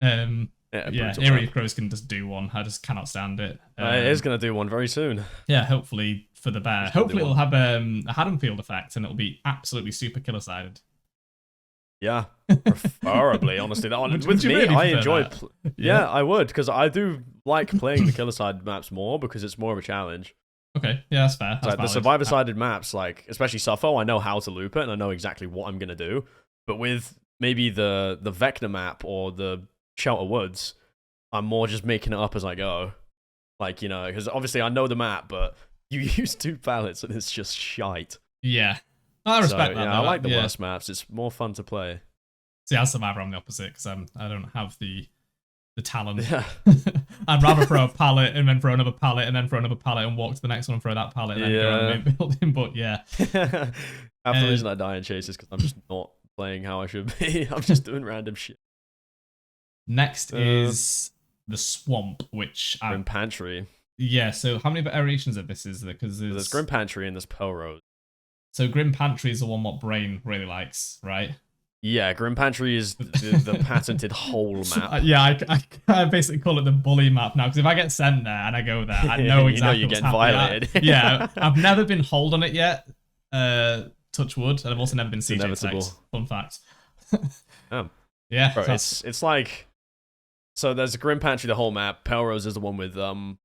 Eerie Crows can just do one. I just cannot stand it. It is going to do one very soon. Yeah, hopefully for the bear. Hopefully it'll have a Haddonfield effect, and it'll be absolutely super killer-sided. Yeah, preferably, honestly. With me, I enjoy... I would, because I do like playing the killer-side maps more, because it's more of a challenge. Okay, yeah, that's fair. That's the survivor-sided maps, like, especially Suffo, I know how to loop it, and I know exactly what I'm going to do. But with maybe the Vecna map or the Shelter Woods, I'm more just making it up as I go. Like, because obviously I know the map, but you use 2 pallets, and it's just shite. Yeah. I respect that. Yeah, I like the worst maps. It's more fun to play. See, as Survivor, I'm the opposite, because I don't have the talent. Yeah. I'd rather throw a pallet and then throw another pallet and then throw another pallet and walk to the next one and throw that pallet and then go around the main building. But yeah. Half the reason I die in chases because I'm just not playing how I should be. I'm just doing random shit. Next is the Swamp, which Grim Pantry. Yeah. So how many variations of this is there? Because there's Grim Pantry and there's Pearl Rose. So Grim Pantry is the one what Brain really likes, right? Yeah, Grim Pantry is the patented whole map. I basically call it the bully map now, because if I get sent there and I go there, I know exactly you're getting violated. Yeah, I've never been holed on it yet, touch wood, and I've also never been CJ tagged. Fun fact. Yeah. Bro, it's like... So there's Grim Pantry, the whole map. Pearl Rose is the one with... what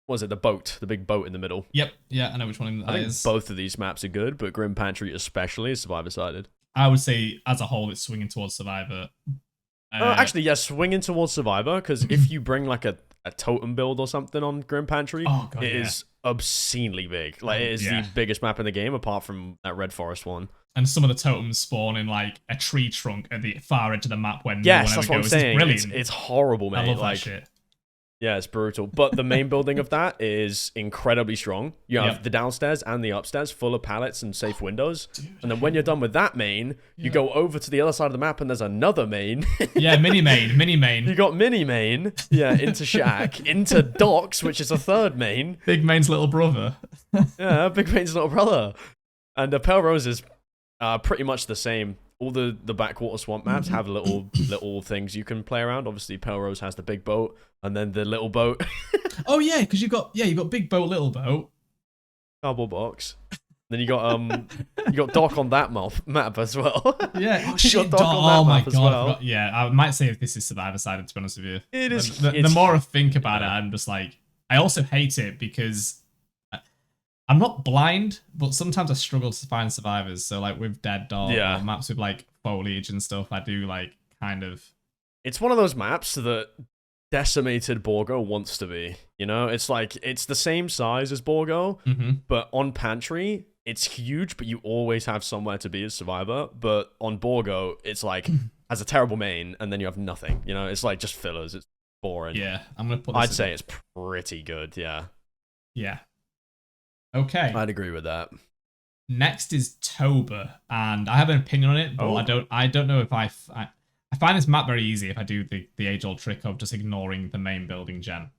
was it, the boat, the big boat in the middle? Yep, yeah, I know which one that is. Both of these maps are good, but Grim Pantry especially is Survivor-sided. I would say, as a whole, it's swinging towards Survivor. Actually, yeah, swinging towards Survivor, because if you bring like a totem build or something on Grim Pantry, it is obscenely big. Like, it is the biggest map in the game, apart from that Red Forest one. And some of the totems spawn in like a tree trunk at the far edge of the map when no one ever that's what goes. I'm saying. It's brilliant. It's horrible, mate. I love that shit. Yeah, it's brutal. But the main building of that is incredibly strong. You have the downstairs and the upstairs full of pallets and safe windows. Dude, and then when you're done with that main, you go over to the other side of the map and there's another main. Yeah, mini main. You got mini main, into Shack, into Docks, which is a third main. Big main's little brother. Yeah, Big main's little brother. And the Pelrose is pretty much the same. All the backwater swamp maps have little things you can play around. Obviously, Pelrose has the big boat and then the little boat. Oh yeah, because you've got big boat, little boat, cardboard box. Then you got Dawg on that map as well. Yeah, oh shit, Dawg on that map as well. Yeah, I might say if this is Survivor Sided, to be honest with you. It is. The more I think about it, I'm just like, I also hate it because I'm not blind, but sometimes I struggle to find survivors. So like with Dead Dog or maps with like foliage and stuff, I do like kind of. It's one of those maps that decimated Borgo wants to be. You know, it's like it's the same size as Borgo, but on Pantry it's huge, but you always have somewhere to be as survivor. But on Borgo, it's like has a terrible main, and then you have nothing. You know, it's like just fillers. It's boring. Yeah, I'm gonna put. This I'd say it's pretty good. Yeah. Yeah. Okay. I'd agree with that. Next is Toba, and I have an opinion on it, but I don't know if I find this map very easy if I do the age-old trick of just ignoring the main building gen.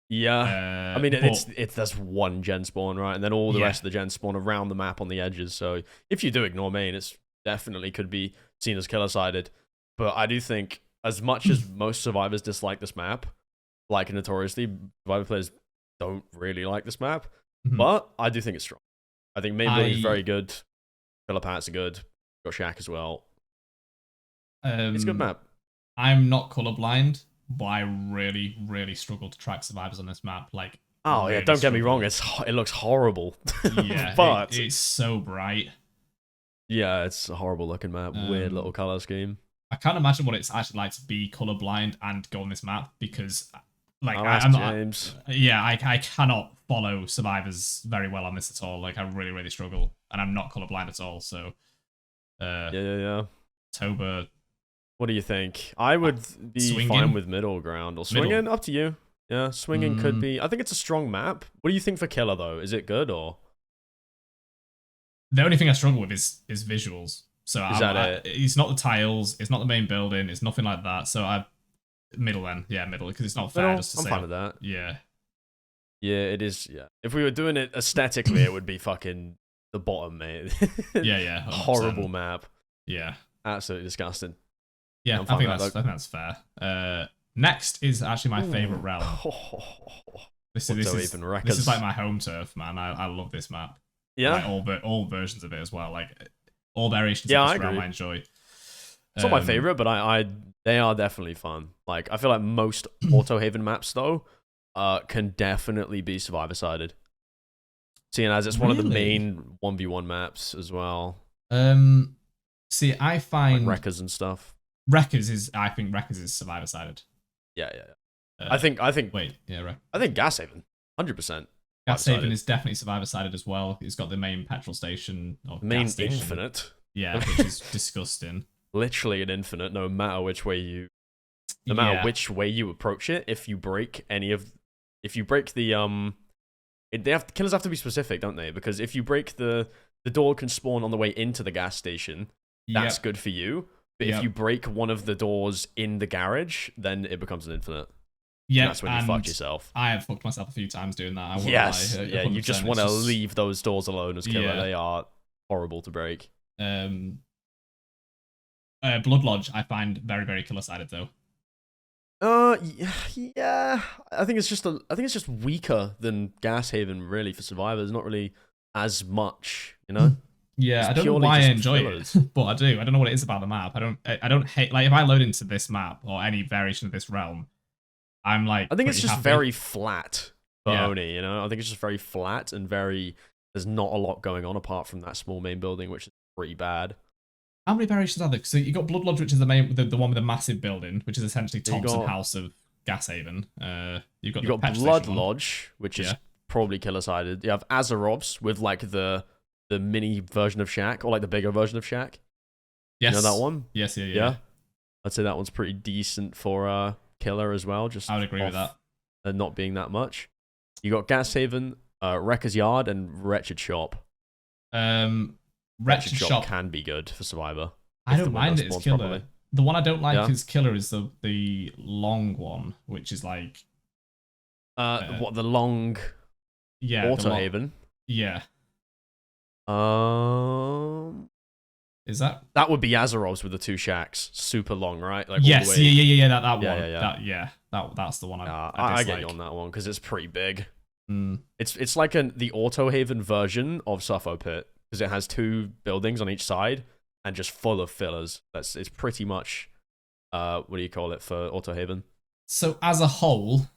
Yeah, I mean it's there's one gen spawn, right, and then all the rest of the gens spawn around the map on the edges. So if you do ignore main, it's definitely could be seen as killer-sided. But I do think, as much as most survivors dislike this map, like notoriously, survivor players don't really like this map. But I do think it's strong. I think main building is very good. Killer pats are good. Got Shack as well. It's a good map. I'm not colorblind, but I really, really struggle to track survivors on this map. Like, really don't get me wrong. It looks horrible. Yeah, but it's so bright. Yeah, it's a horrible looking map. Weird little color scheme. I can't imagine what it's actually like to be colorblind and go on this map because, like, James. I cannot follow survivors very well on this at all. Like, I really, really struggle, and I'm not colorblind at all. So, yeah. Toba. What do you think? I would be fine with middle ground or swinging. Up to you. Yeah, swinging could be. I think it's a strong map. What do you think for killer though? Is it good or? The only thing I struggle with is visuals. So it? It's not the tiles. It's not the main building. It's nothing like that. So middle then. Yeah, middle, because it's not fair just to say. I'm fine with that. Yeah. Yeah, it is. Yeah. If we were doing it aesthetically, it would be fucking the bottom, mate. Yeah. 100%. Horrible map. Yeah. Absolutely disgusting. Yeah, I think that's fair. Next is actually my favorite realm. This is like my home turf, man. I love this map. Yeah. Like all versions of it as well. Like all variations of this realm I enjoy. It's not my favorite, but they are definitely fun. Like I feel like most Autohaven maps though can definitely be survivor sided. Seeing as it's one of the main 1v1 maps as well. See, I find like Wreckers and stuff. I think Wreckers is survivor sided. Yeah. I think. Wait, yeah, right. I think Gashaven, 100%. Gashaven is definitely survivor sided as well. It's got the main petrol station or main gas station. infinite. Yeah, which is disgusting. Literally an infinite, no matter which way you approach it. If you break the killers have to be specific, don't they? Because if you break the door can spawn on the way into the gas station, that's good for you. But if you break one of the doors in the garage, then it becomes an infinite. Yeah, that's when you fucked yourself. I have fucked myself a few times doing that. You just want to leave those doors alone as killer. They are horrible to break. Blood Lodge, I find very, very killer-sided though. Yeah. I think it's just weaker than Gashaven really for survivors. Not really as much, you know. Yeah, I don't know why I enjoy it, but I do. I don't know what it is about the map. I don't hate, like, if I load into this map or any variation of this realm, I'm like, I think it's just very flat for Oni, you know? I think it's just very flat and there's not a lot going on apart from that small main building, which is pretty bad. How many variations are there? So you got Blood Lodge, which is the one with the massive building, which is essentially Thompson House of Gashaven. You've got Blood Lodge, which is probably killer-sided. You have Azerovs with like the mini version of Shack, or like the bigger version of Shack. Yes. You know that one? Yes, yeah. I'd say that one's pretty decent for killer as well. Just I would agree with that. And not being that much. You got Gashaven, Wrecker's Yard, and Wretched Shop. Wretched Shop can be good for survivor. I don't mind it as killer. Properly. The one I don't like as killer is the long one, which is like the long Autohaven. Yeah. Is that would be Azerov's with the 2 shacks, super long, right? Like yes, all the way... yeah, that one. Yeah. That's the one. I get you on that one because it's pretty big. Mm. It's like the Autohaven version of Suffo Pit because it has 2 buildings on each side and just full of fillers. It's pretty much what do you call it for Autohaven? So as a whole,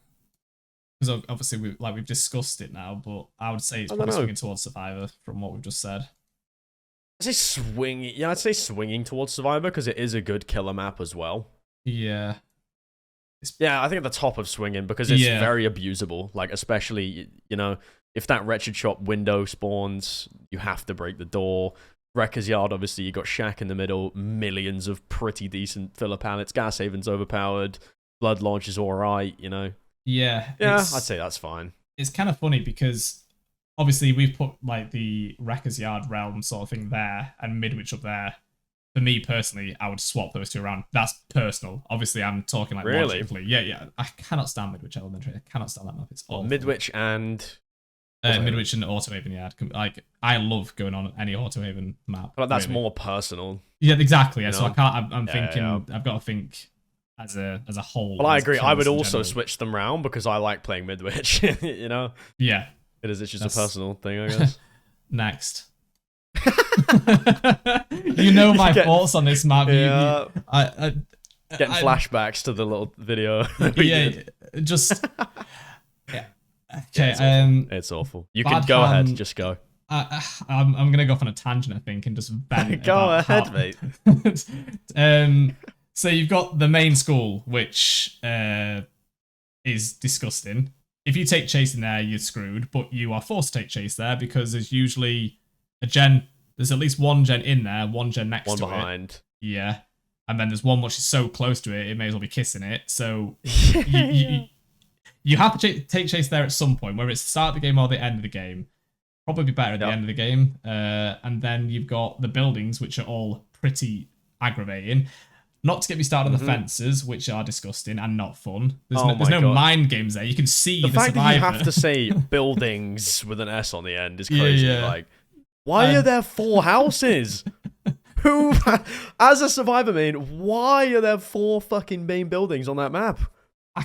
because obviously we've discussed it now, but I would say it's probably swinging towards Survivor from what we've just said. I'd say swinging towards Survivor because it is a good killer map as well. Yeah. I think at the top of swinging because it's very abusable. Like, especially, you know, if that Wretched Shop window spawns, you have to break the door. Wrecker's Yard, obviously, you got Shack in the middle, millions of pretty decent filler pallets. Gas Haven's overpowered. Blood Lodge is alright, you know. Yeah. Yeah, I'd say that's fine. It's kind of funny because obviously we've put like the Wrecker's Yard realm sort of thing there and Midwich up there. For me personally, I would swap those 2 around. That's personal. Obviously, I'm talking like logically. Yeah. I cannot stand Midwich Elementary. I cannot stand that map. It's awful. Midwich and Midwich and Autohaven Yard. Like, I love going on any Autohaven map. But that's more personal. Yeah, exactly. Yeah. So know? I can't. I'm thinking. I've got to think as a whole. Well, I agree. I would also switch them around because I like playing Midwich. You know. Yeah. It's just a personal thing, I guess. Next. You know my thoughts on this map. Yeah. Getting flashbacks to the little video. Just. Yeah. Okay. It's awful. You can go ahead. Just go. I'm gonna go off on a tangent, I think, and just vent. Go ahead, mate. So you've got the main school, which is disgusting. If you take Chase in there, you're screwed, but you are forced to take Chase there because there's usually a gen. There's at least 1 gen in there, 1 gen next to it. One behind. Yeah. And then there's one which is so close to it, it may as well be kissing it. So you have to take Chase there at some point, whether it's the start of the game or the end of the game. Probably better at the end of the game. And then you've got the buildings, which are all pretty aggravating. Not to get me started on the fences, which are disgusting and not fun. There's no mind games there. You can see the fact survivor. That you have to say buildings with an S on the end is crazy. Yeah. Like, why are there 4 houses? Who, as a survivor main, why are there 4 fucking main buildings on that map?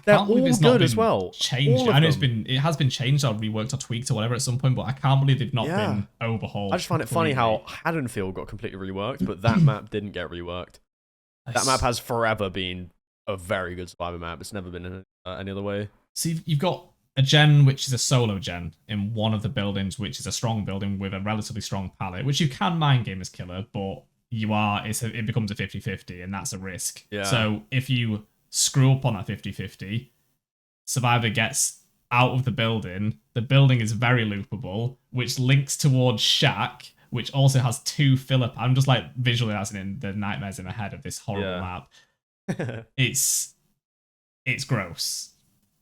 They're all good as well. Changed. I know it has been changed or reworked or tweaked or whatever at some point, but I can't believe they've not been overhauled. I just find it funny how Haddonfield got completely reworked, but that map didn't get reworked. That map has forever been a very good survivor map. It's never been in any other way. So you've got a gen which is a solo gen in one of the buildings, which is a strong building with a relatively strong palette, which you can mind game as killer, but it becomes a 50-50, and that's a risk. Yeah. So if you screw up on that 50-50, survivor gets out of the building is very loopable, which links towards Shack, which also has 2 filler. I'm just like visualizing in the nightmares in my head of this horrible map. It's gross.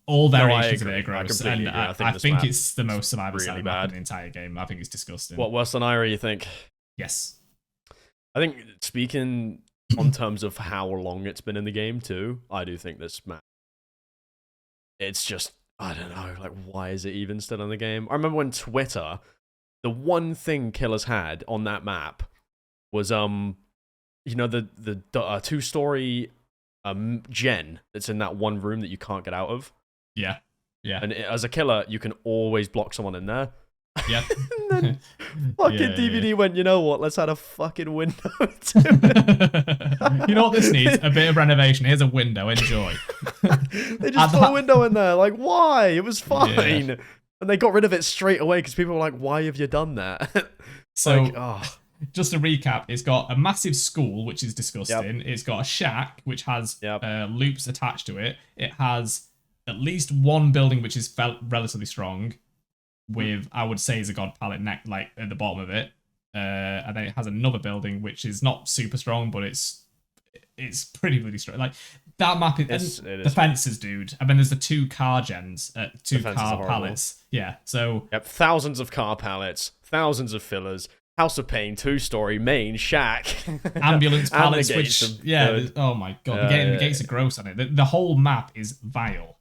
All variations of it are gross. And I think it's the most survivor really bad in the entire game. I think it's disgusting. What, worse than Ira, you think? Yes. I think speaking on terms of how long it's been in the game too, I do think this map, it's just, I don't know, like, why is it even still in the game? I remember when Twitter, the one thing killers had on that map was you know, the 2-story gen that's in that one room that you can't get out of. Yeah. And as a killer, you can always block someone in there. Yeah. And then fucking DBD went, you know what? Let's add a fucking window to it. You know what this needs? A bit of renovation. Here's a window. Enjoy. They just put a window in there. Like, why? It was fine. Yeah. And they got rid of it straight away because people were like, why have you done that? So, just to recap, it's got a massive school, which is disgusting. It's got a shack, which has loops attached to it. It has at least one building, which is relatively strong, with, I would say, is a god palette like at the bottom of it. And then it has another building, which is not super strong, but it's pretty really strong. Like, that map is the fences, dude. And then there's the 2 car gens, 2 car pallets. Yeah, so thousands of car pallets, thousands of fillers. House of Pain, 2-story, main, shack. Ambulance pallets, which, oh my god, the gates are gross on it. The whole map is vile.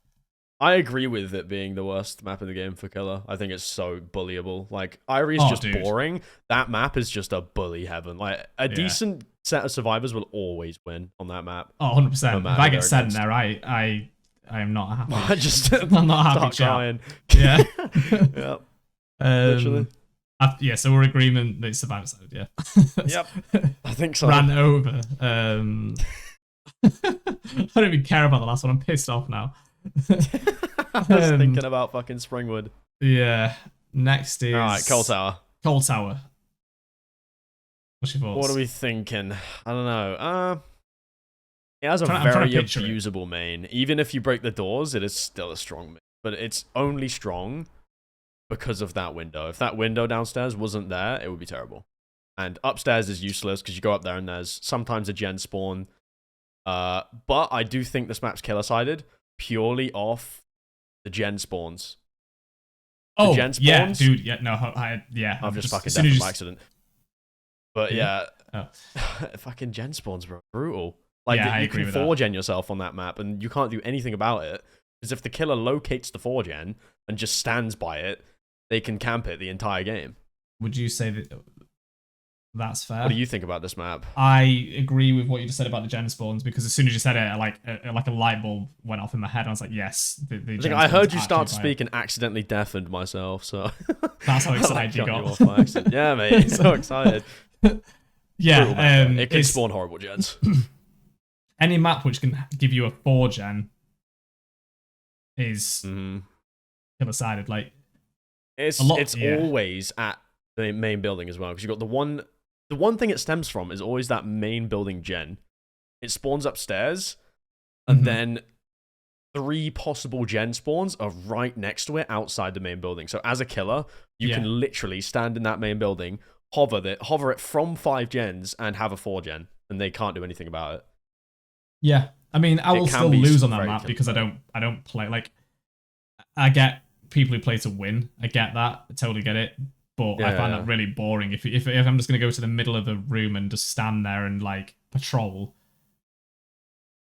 I agree with it being the worst map in the game for Killer. I think it's so bullyable. Like, Irie's just boring. That map is just a bully heaven. Like, a decent set of survivors will always win on that map. Oh, 100%. If I get sent there, I am not happy. I'm not happy. Crying. Yeah. Yep. Literally. So we're in agreement that it's survivor side, yeah. Yep. I think so. Ran over. I don't even care about the last one. I'm pissed off now. I was thinking about fucking Springwood. Yeah. Next is... Alright, Cold Tower. Cold Tower. What's your thoughts? What are we thinking? I don't know. It has a very abusable main. Even if you break the doors, it is still a strong main. But it's only strong because of that window. If that window downstairs wasn't there, it would be terrible. And upstairs is useless because you go up there and there's sometimes a gen spawn. But I do think this map's killer-sided purely off the gen spawns. Oh, gen spawns, yeah, dude. Yeah, no, I've just fucking dead by accident. But yeah, Oh. fucking gen spawns, bro, brutal. Like, Yeah, I you agree can with that. 4-gen yourself on that map, and you can't do anything about it. Because if the killer locates the 4-gen and just stands by it, they can camp it the entire game. Would you say that that's fair? What do you think about this map? I agree with what you just said about the gen spawns, because as soon as you said it, like a light bulb went off in my head. And I was like, yes. I heard you start to speak and accidentally deafened myself, so... That's how excited you got. Yeah, mate, so excited. Yeah, it can spawn horrible gens. Any map which can give you a 4-gen is killer-sided. Like, it's always at the main building as well, because you've got the one thing it stems from is always that main building gen. It spawns upstairs, and then 3 possible gen spawns are right next to it outside the main building. So as a killer, you can literally stand in that main building, hover it from 5 gens, and have a 4-gen, and they can't do anything about it. Yeah, I mean, I will still lose on that map because I don't play. Like, I get people who play to win. I get that. I totally get it. But I find that really boring. If I'm just going to go to the middle of the room and just stand there and, like, patrol.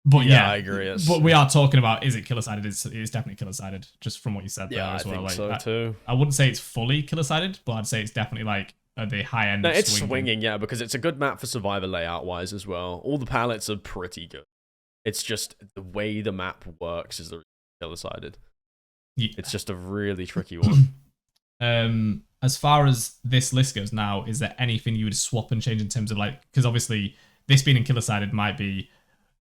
But yeah, I agree. But we are talking about, is it killer-sided? It's definitely killer-sided, just from what you said there as well. I think like, so too. I wouldn't say it's fully killer-sided, but I'd say it's definitely, like, at the high end. No, it's swinging, yeah, because it's a good map for survivor layout-wise as well. All the palettes are pretty good. It's just the way the map works is the killer-sided. Yeah. It's just a really tricky one. As far as this list goes now, is there anything you would swap and change in terms of, like, because obviously this being in killer-sided might be,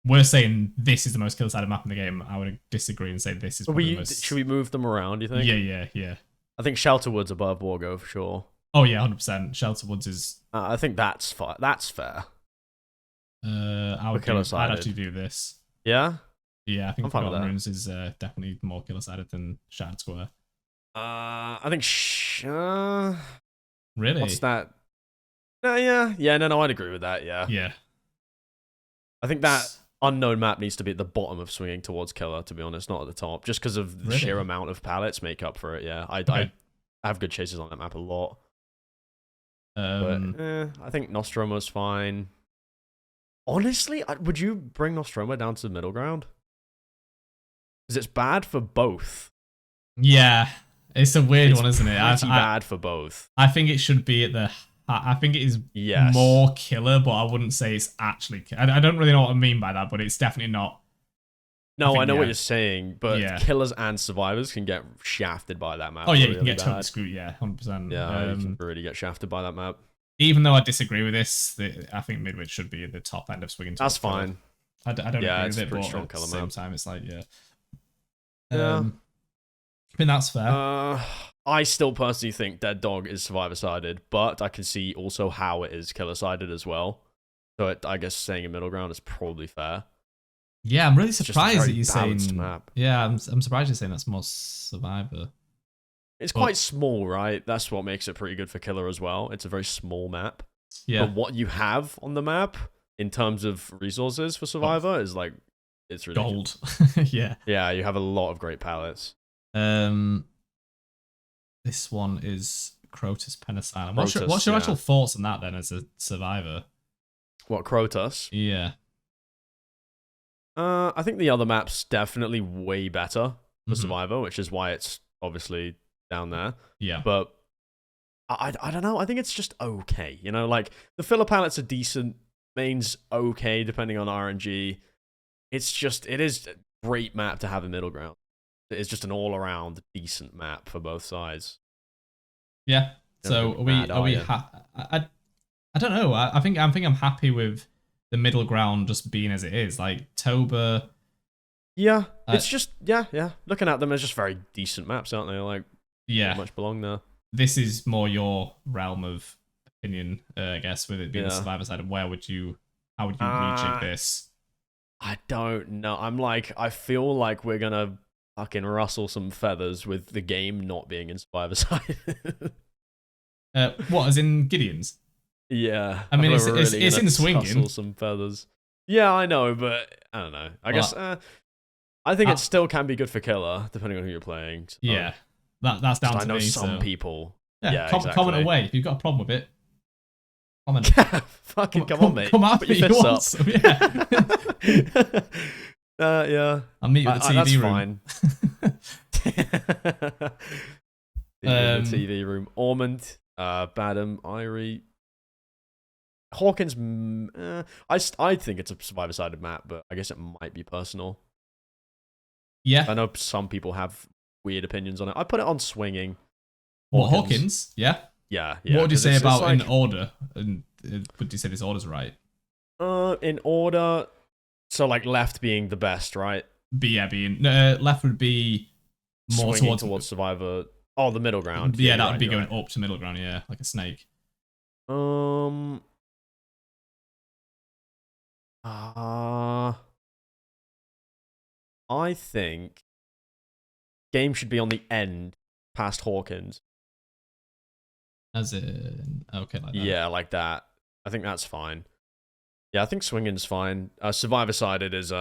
we're saying this is the most killer-sided map in the game. I would disagree and say this is probably the most... Should we move them around, do you think? Yeah. I think Shelterwood's above Borgo for sure. Oh yeah, 100%. Shelterwoods is... I think that's fair. I'd actually do this. Yeah? Yeah, I think Forgotten Ruins is definitely more killer-sided than Shattered Square. I think... Really? What's that? No, I'd agree with that, yeah. Yeah. I think that unknown map needs to be at the bottom of swinging towards killer, to be honest, not at the top. Just because of the sheer amount of pallets make up for it, yeah. I have good chases on that map a lot. I think Nostromo's fine. Honestly, would you bring Nostromo down to the middle ground? Because it's bad for both. Yeah, it's a weird one, isn't it? It's bad for both. I think it should be at the... I think it is more killer, but I wouldn't say it's actually... I don't really know what I mean by that, but it's definitely not... No, I know what you're saying, but killers and survivors can get shafted by that map. Oh yeah, you can get totally screwed, 100%. Yeah, you can really get shafted by that map. Even though I disagree with this, I think Midwich should be at the top end of swinging. That's fine. I don't agree with it, but at the same time, it's like, I think that's fair. I still personally think Dead Dog is survivor-sided, but I can see also how it is killer-sided as well. So I guess saying a middle ground is probably fair. Yeah, I'm really surprised that you're saying... map. Yeah, I'm surprised you're saying that's more survivor. It's quite small, right? That's what makes it pretty good for killer as well. It's a very small map. Yeah. But what you have on the map in terms of resources for survivor is like, it's ridiculous. Gold. Yeah. Yeah, you have a lot of great pallets. This one is Crotus Penicillin. What's your actual thoughts on that then as a survivor? What, Crotus? Yeah. I think the other map's definitely way better for Survivor, which is why it's obviously down there. Yeah. But I don't know. I think it's just okay. You know, like the filler palettes are decent. Main's okay depending on RNG. It is a great map to have a middle ground. It's just an all-around decent map for both sides. Yeah. So are we I don't know. I think I'm happy with the middle ground just being as it is. Like Toba. Yeah, it's just yeah. Looking at them, it's just very decent maps, aren't they? Like, yeah, much belong there. This is more your realm of opinion, I guess, with it being the Survivor side. How would you rejig this? I don't know. I feel like we're gonna fucking rustle some feathers with the game not being in Survivor side. What, as in Gideon's? Yeah. I mean, it's in swinging. Rustle some feathers. Yeah, I know, but I don't know. I guess I think it still can be good for killer, depending on who you're playing. So. Yeah, that's down to me. I know some people. Yeah, exactly. Comment away if you've got a problem with it. Comment. Fucking come on, mate. Come at me. You want some, yeah. Yeah. I'll meet you at the TV room. That's fine. The TV room. Ormond, Badham, Irie, Hawkins. I think it's a Survivor-sided map, but I guess it might be personal. Yeah. I know some people have weird opinions on it. I put it on swinging. Hawkins? Yeah. Yeah. What would you say about in order? And would you say this order's right? In order, so like left being the best, right? Left would be more towards Survivor. Oh, the middle ground. Yeah, that would be going up to middle ground. Yeah, like a snake. I think game should be on the end past Hawkins. As in, okay, like that. Yeah, like that. I think that's fine. Yeah, I think swinging's fine. Survivor-sided is,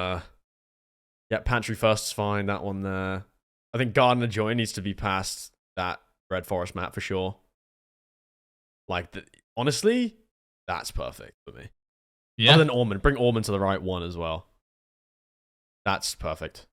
Pantry First's fine, that one there. I think Garden of Joy needs to be past that Red Forest map for sure. Like, honestly, that's perfect for me. Yeah. Other than Ormond, bring Ormond to the right one as well. That's perfect.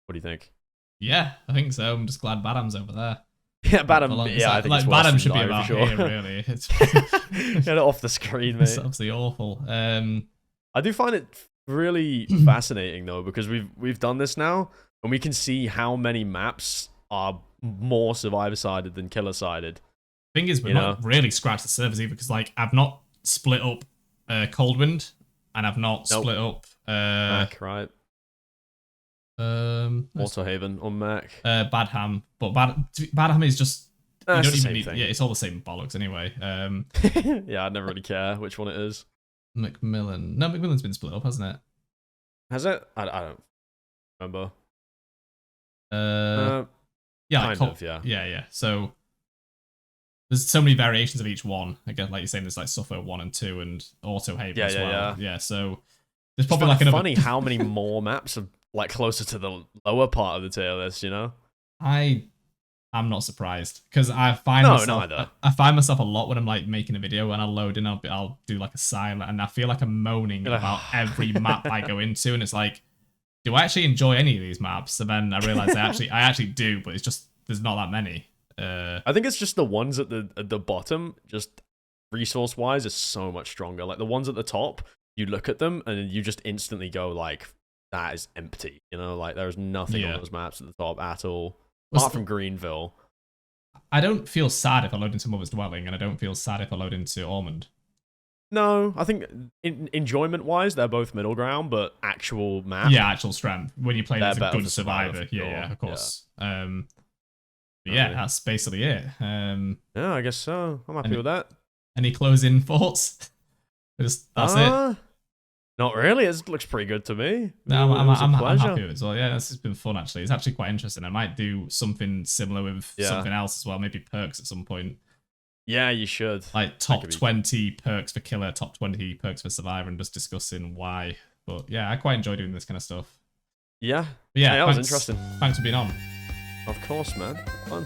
What do you think? Yeah, I think so. I'm just glad Badham's over there. Yeah, Badham. Yeah, I think like it's Badham should be for about sure. here, really. It's get it off the screen, mate. It's absolutely awful. I do find it really fascinating though, because we've done this now, and we can see how many maps are more Survivor-sided than Killer-sided. Thing is, we're not really scratched the surface either, because like I've not split up Coldwind, and I've not split up Mac, right? Autohaven on Mac. Badham, but Badham is just you don't even need. Thing. Yeah, it's all the same bollocks anyway. Yeah, I never really care which one it is. MacMillan. No, MacMillan's been split up, hasn't it? Has it? I don't remember. Yeah, kind of, yeah. Yeah. So there's so many variations of each one. Again, like you're saying, there's like Suffer 1 and 2 and Autohaven as well. Yeah. So there's probably like another. Funny how many more maps are like closer to the lower part of the tier list, you know? I'm not surprised, because I find myself a lot when I'm like making a video and I'll load in, I'll do like a silent, and I feel like I'm moaning about every map I go into, and it's like, do I actually enjoy any of these maps? And then I realize I actually do, but it's just there's not that many. I think it's just the ones at the bottom, just resource wise, is so much stronger. Like the ones at the top, you look at them and you just instantly go like, that is empty. You know, like there's nothing on those maps at the top at all. Apart from Greenville. I don't feel sad if I load into Mother's Dwelling, and I don't feel sad if I load into Ormond. No, I think enjoyment-wise, they're both middle ground, but actual map... Yeah, actual strength. When you play as a good survivor. Yeah, of course. Yeah, that's basically it. Yeah, I guess so. I'm happy with that. Any closing thoughts? That's it. Not really. It looks pretty good to me. No, I'm happy with it as well. Yeah, this has been fun, actually. It's actually quite interesting. I might do something similar with something else as well. Maybe perks at some point. Yeah, you should. Like top 20 perks for killer, top 20 perks for survivor, and just discussing why. But yeah, I quite enjoy doing this kind of stuff. Yeah. But yeah, that was interesting. Thanks for being on. Of course, man. Fun.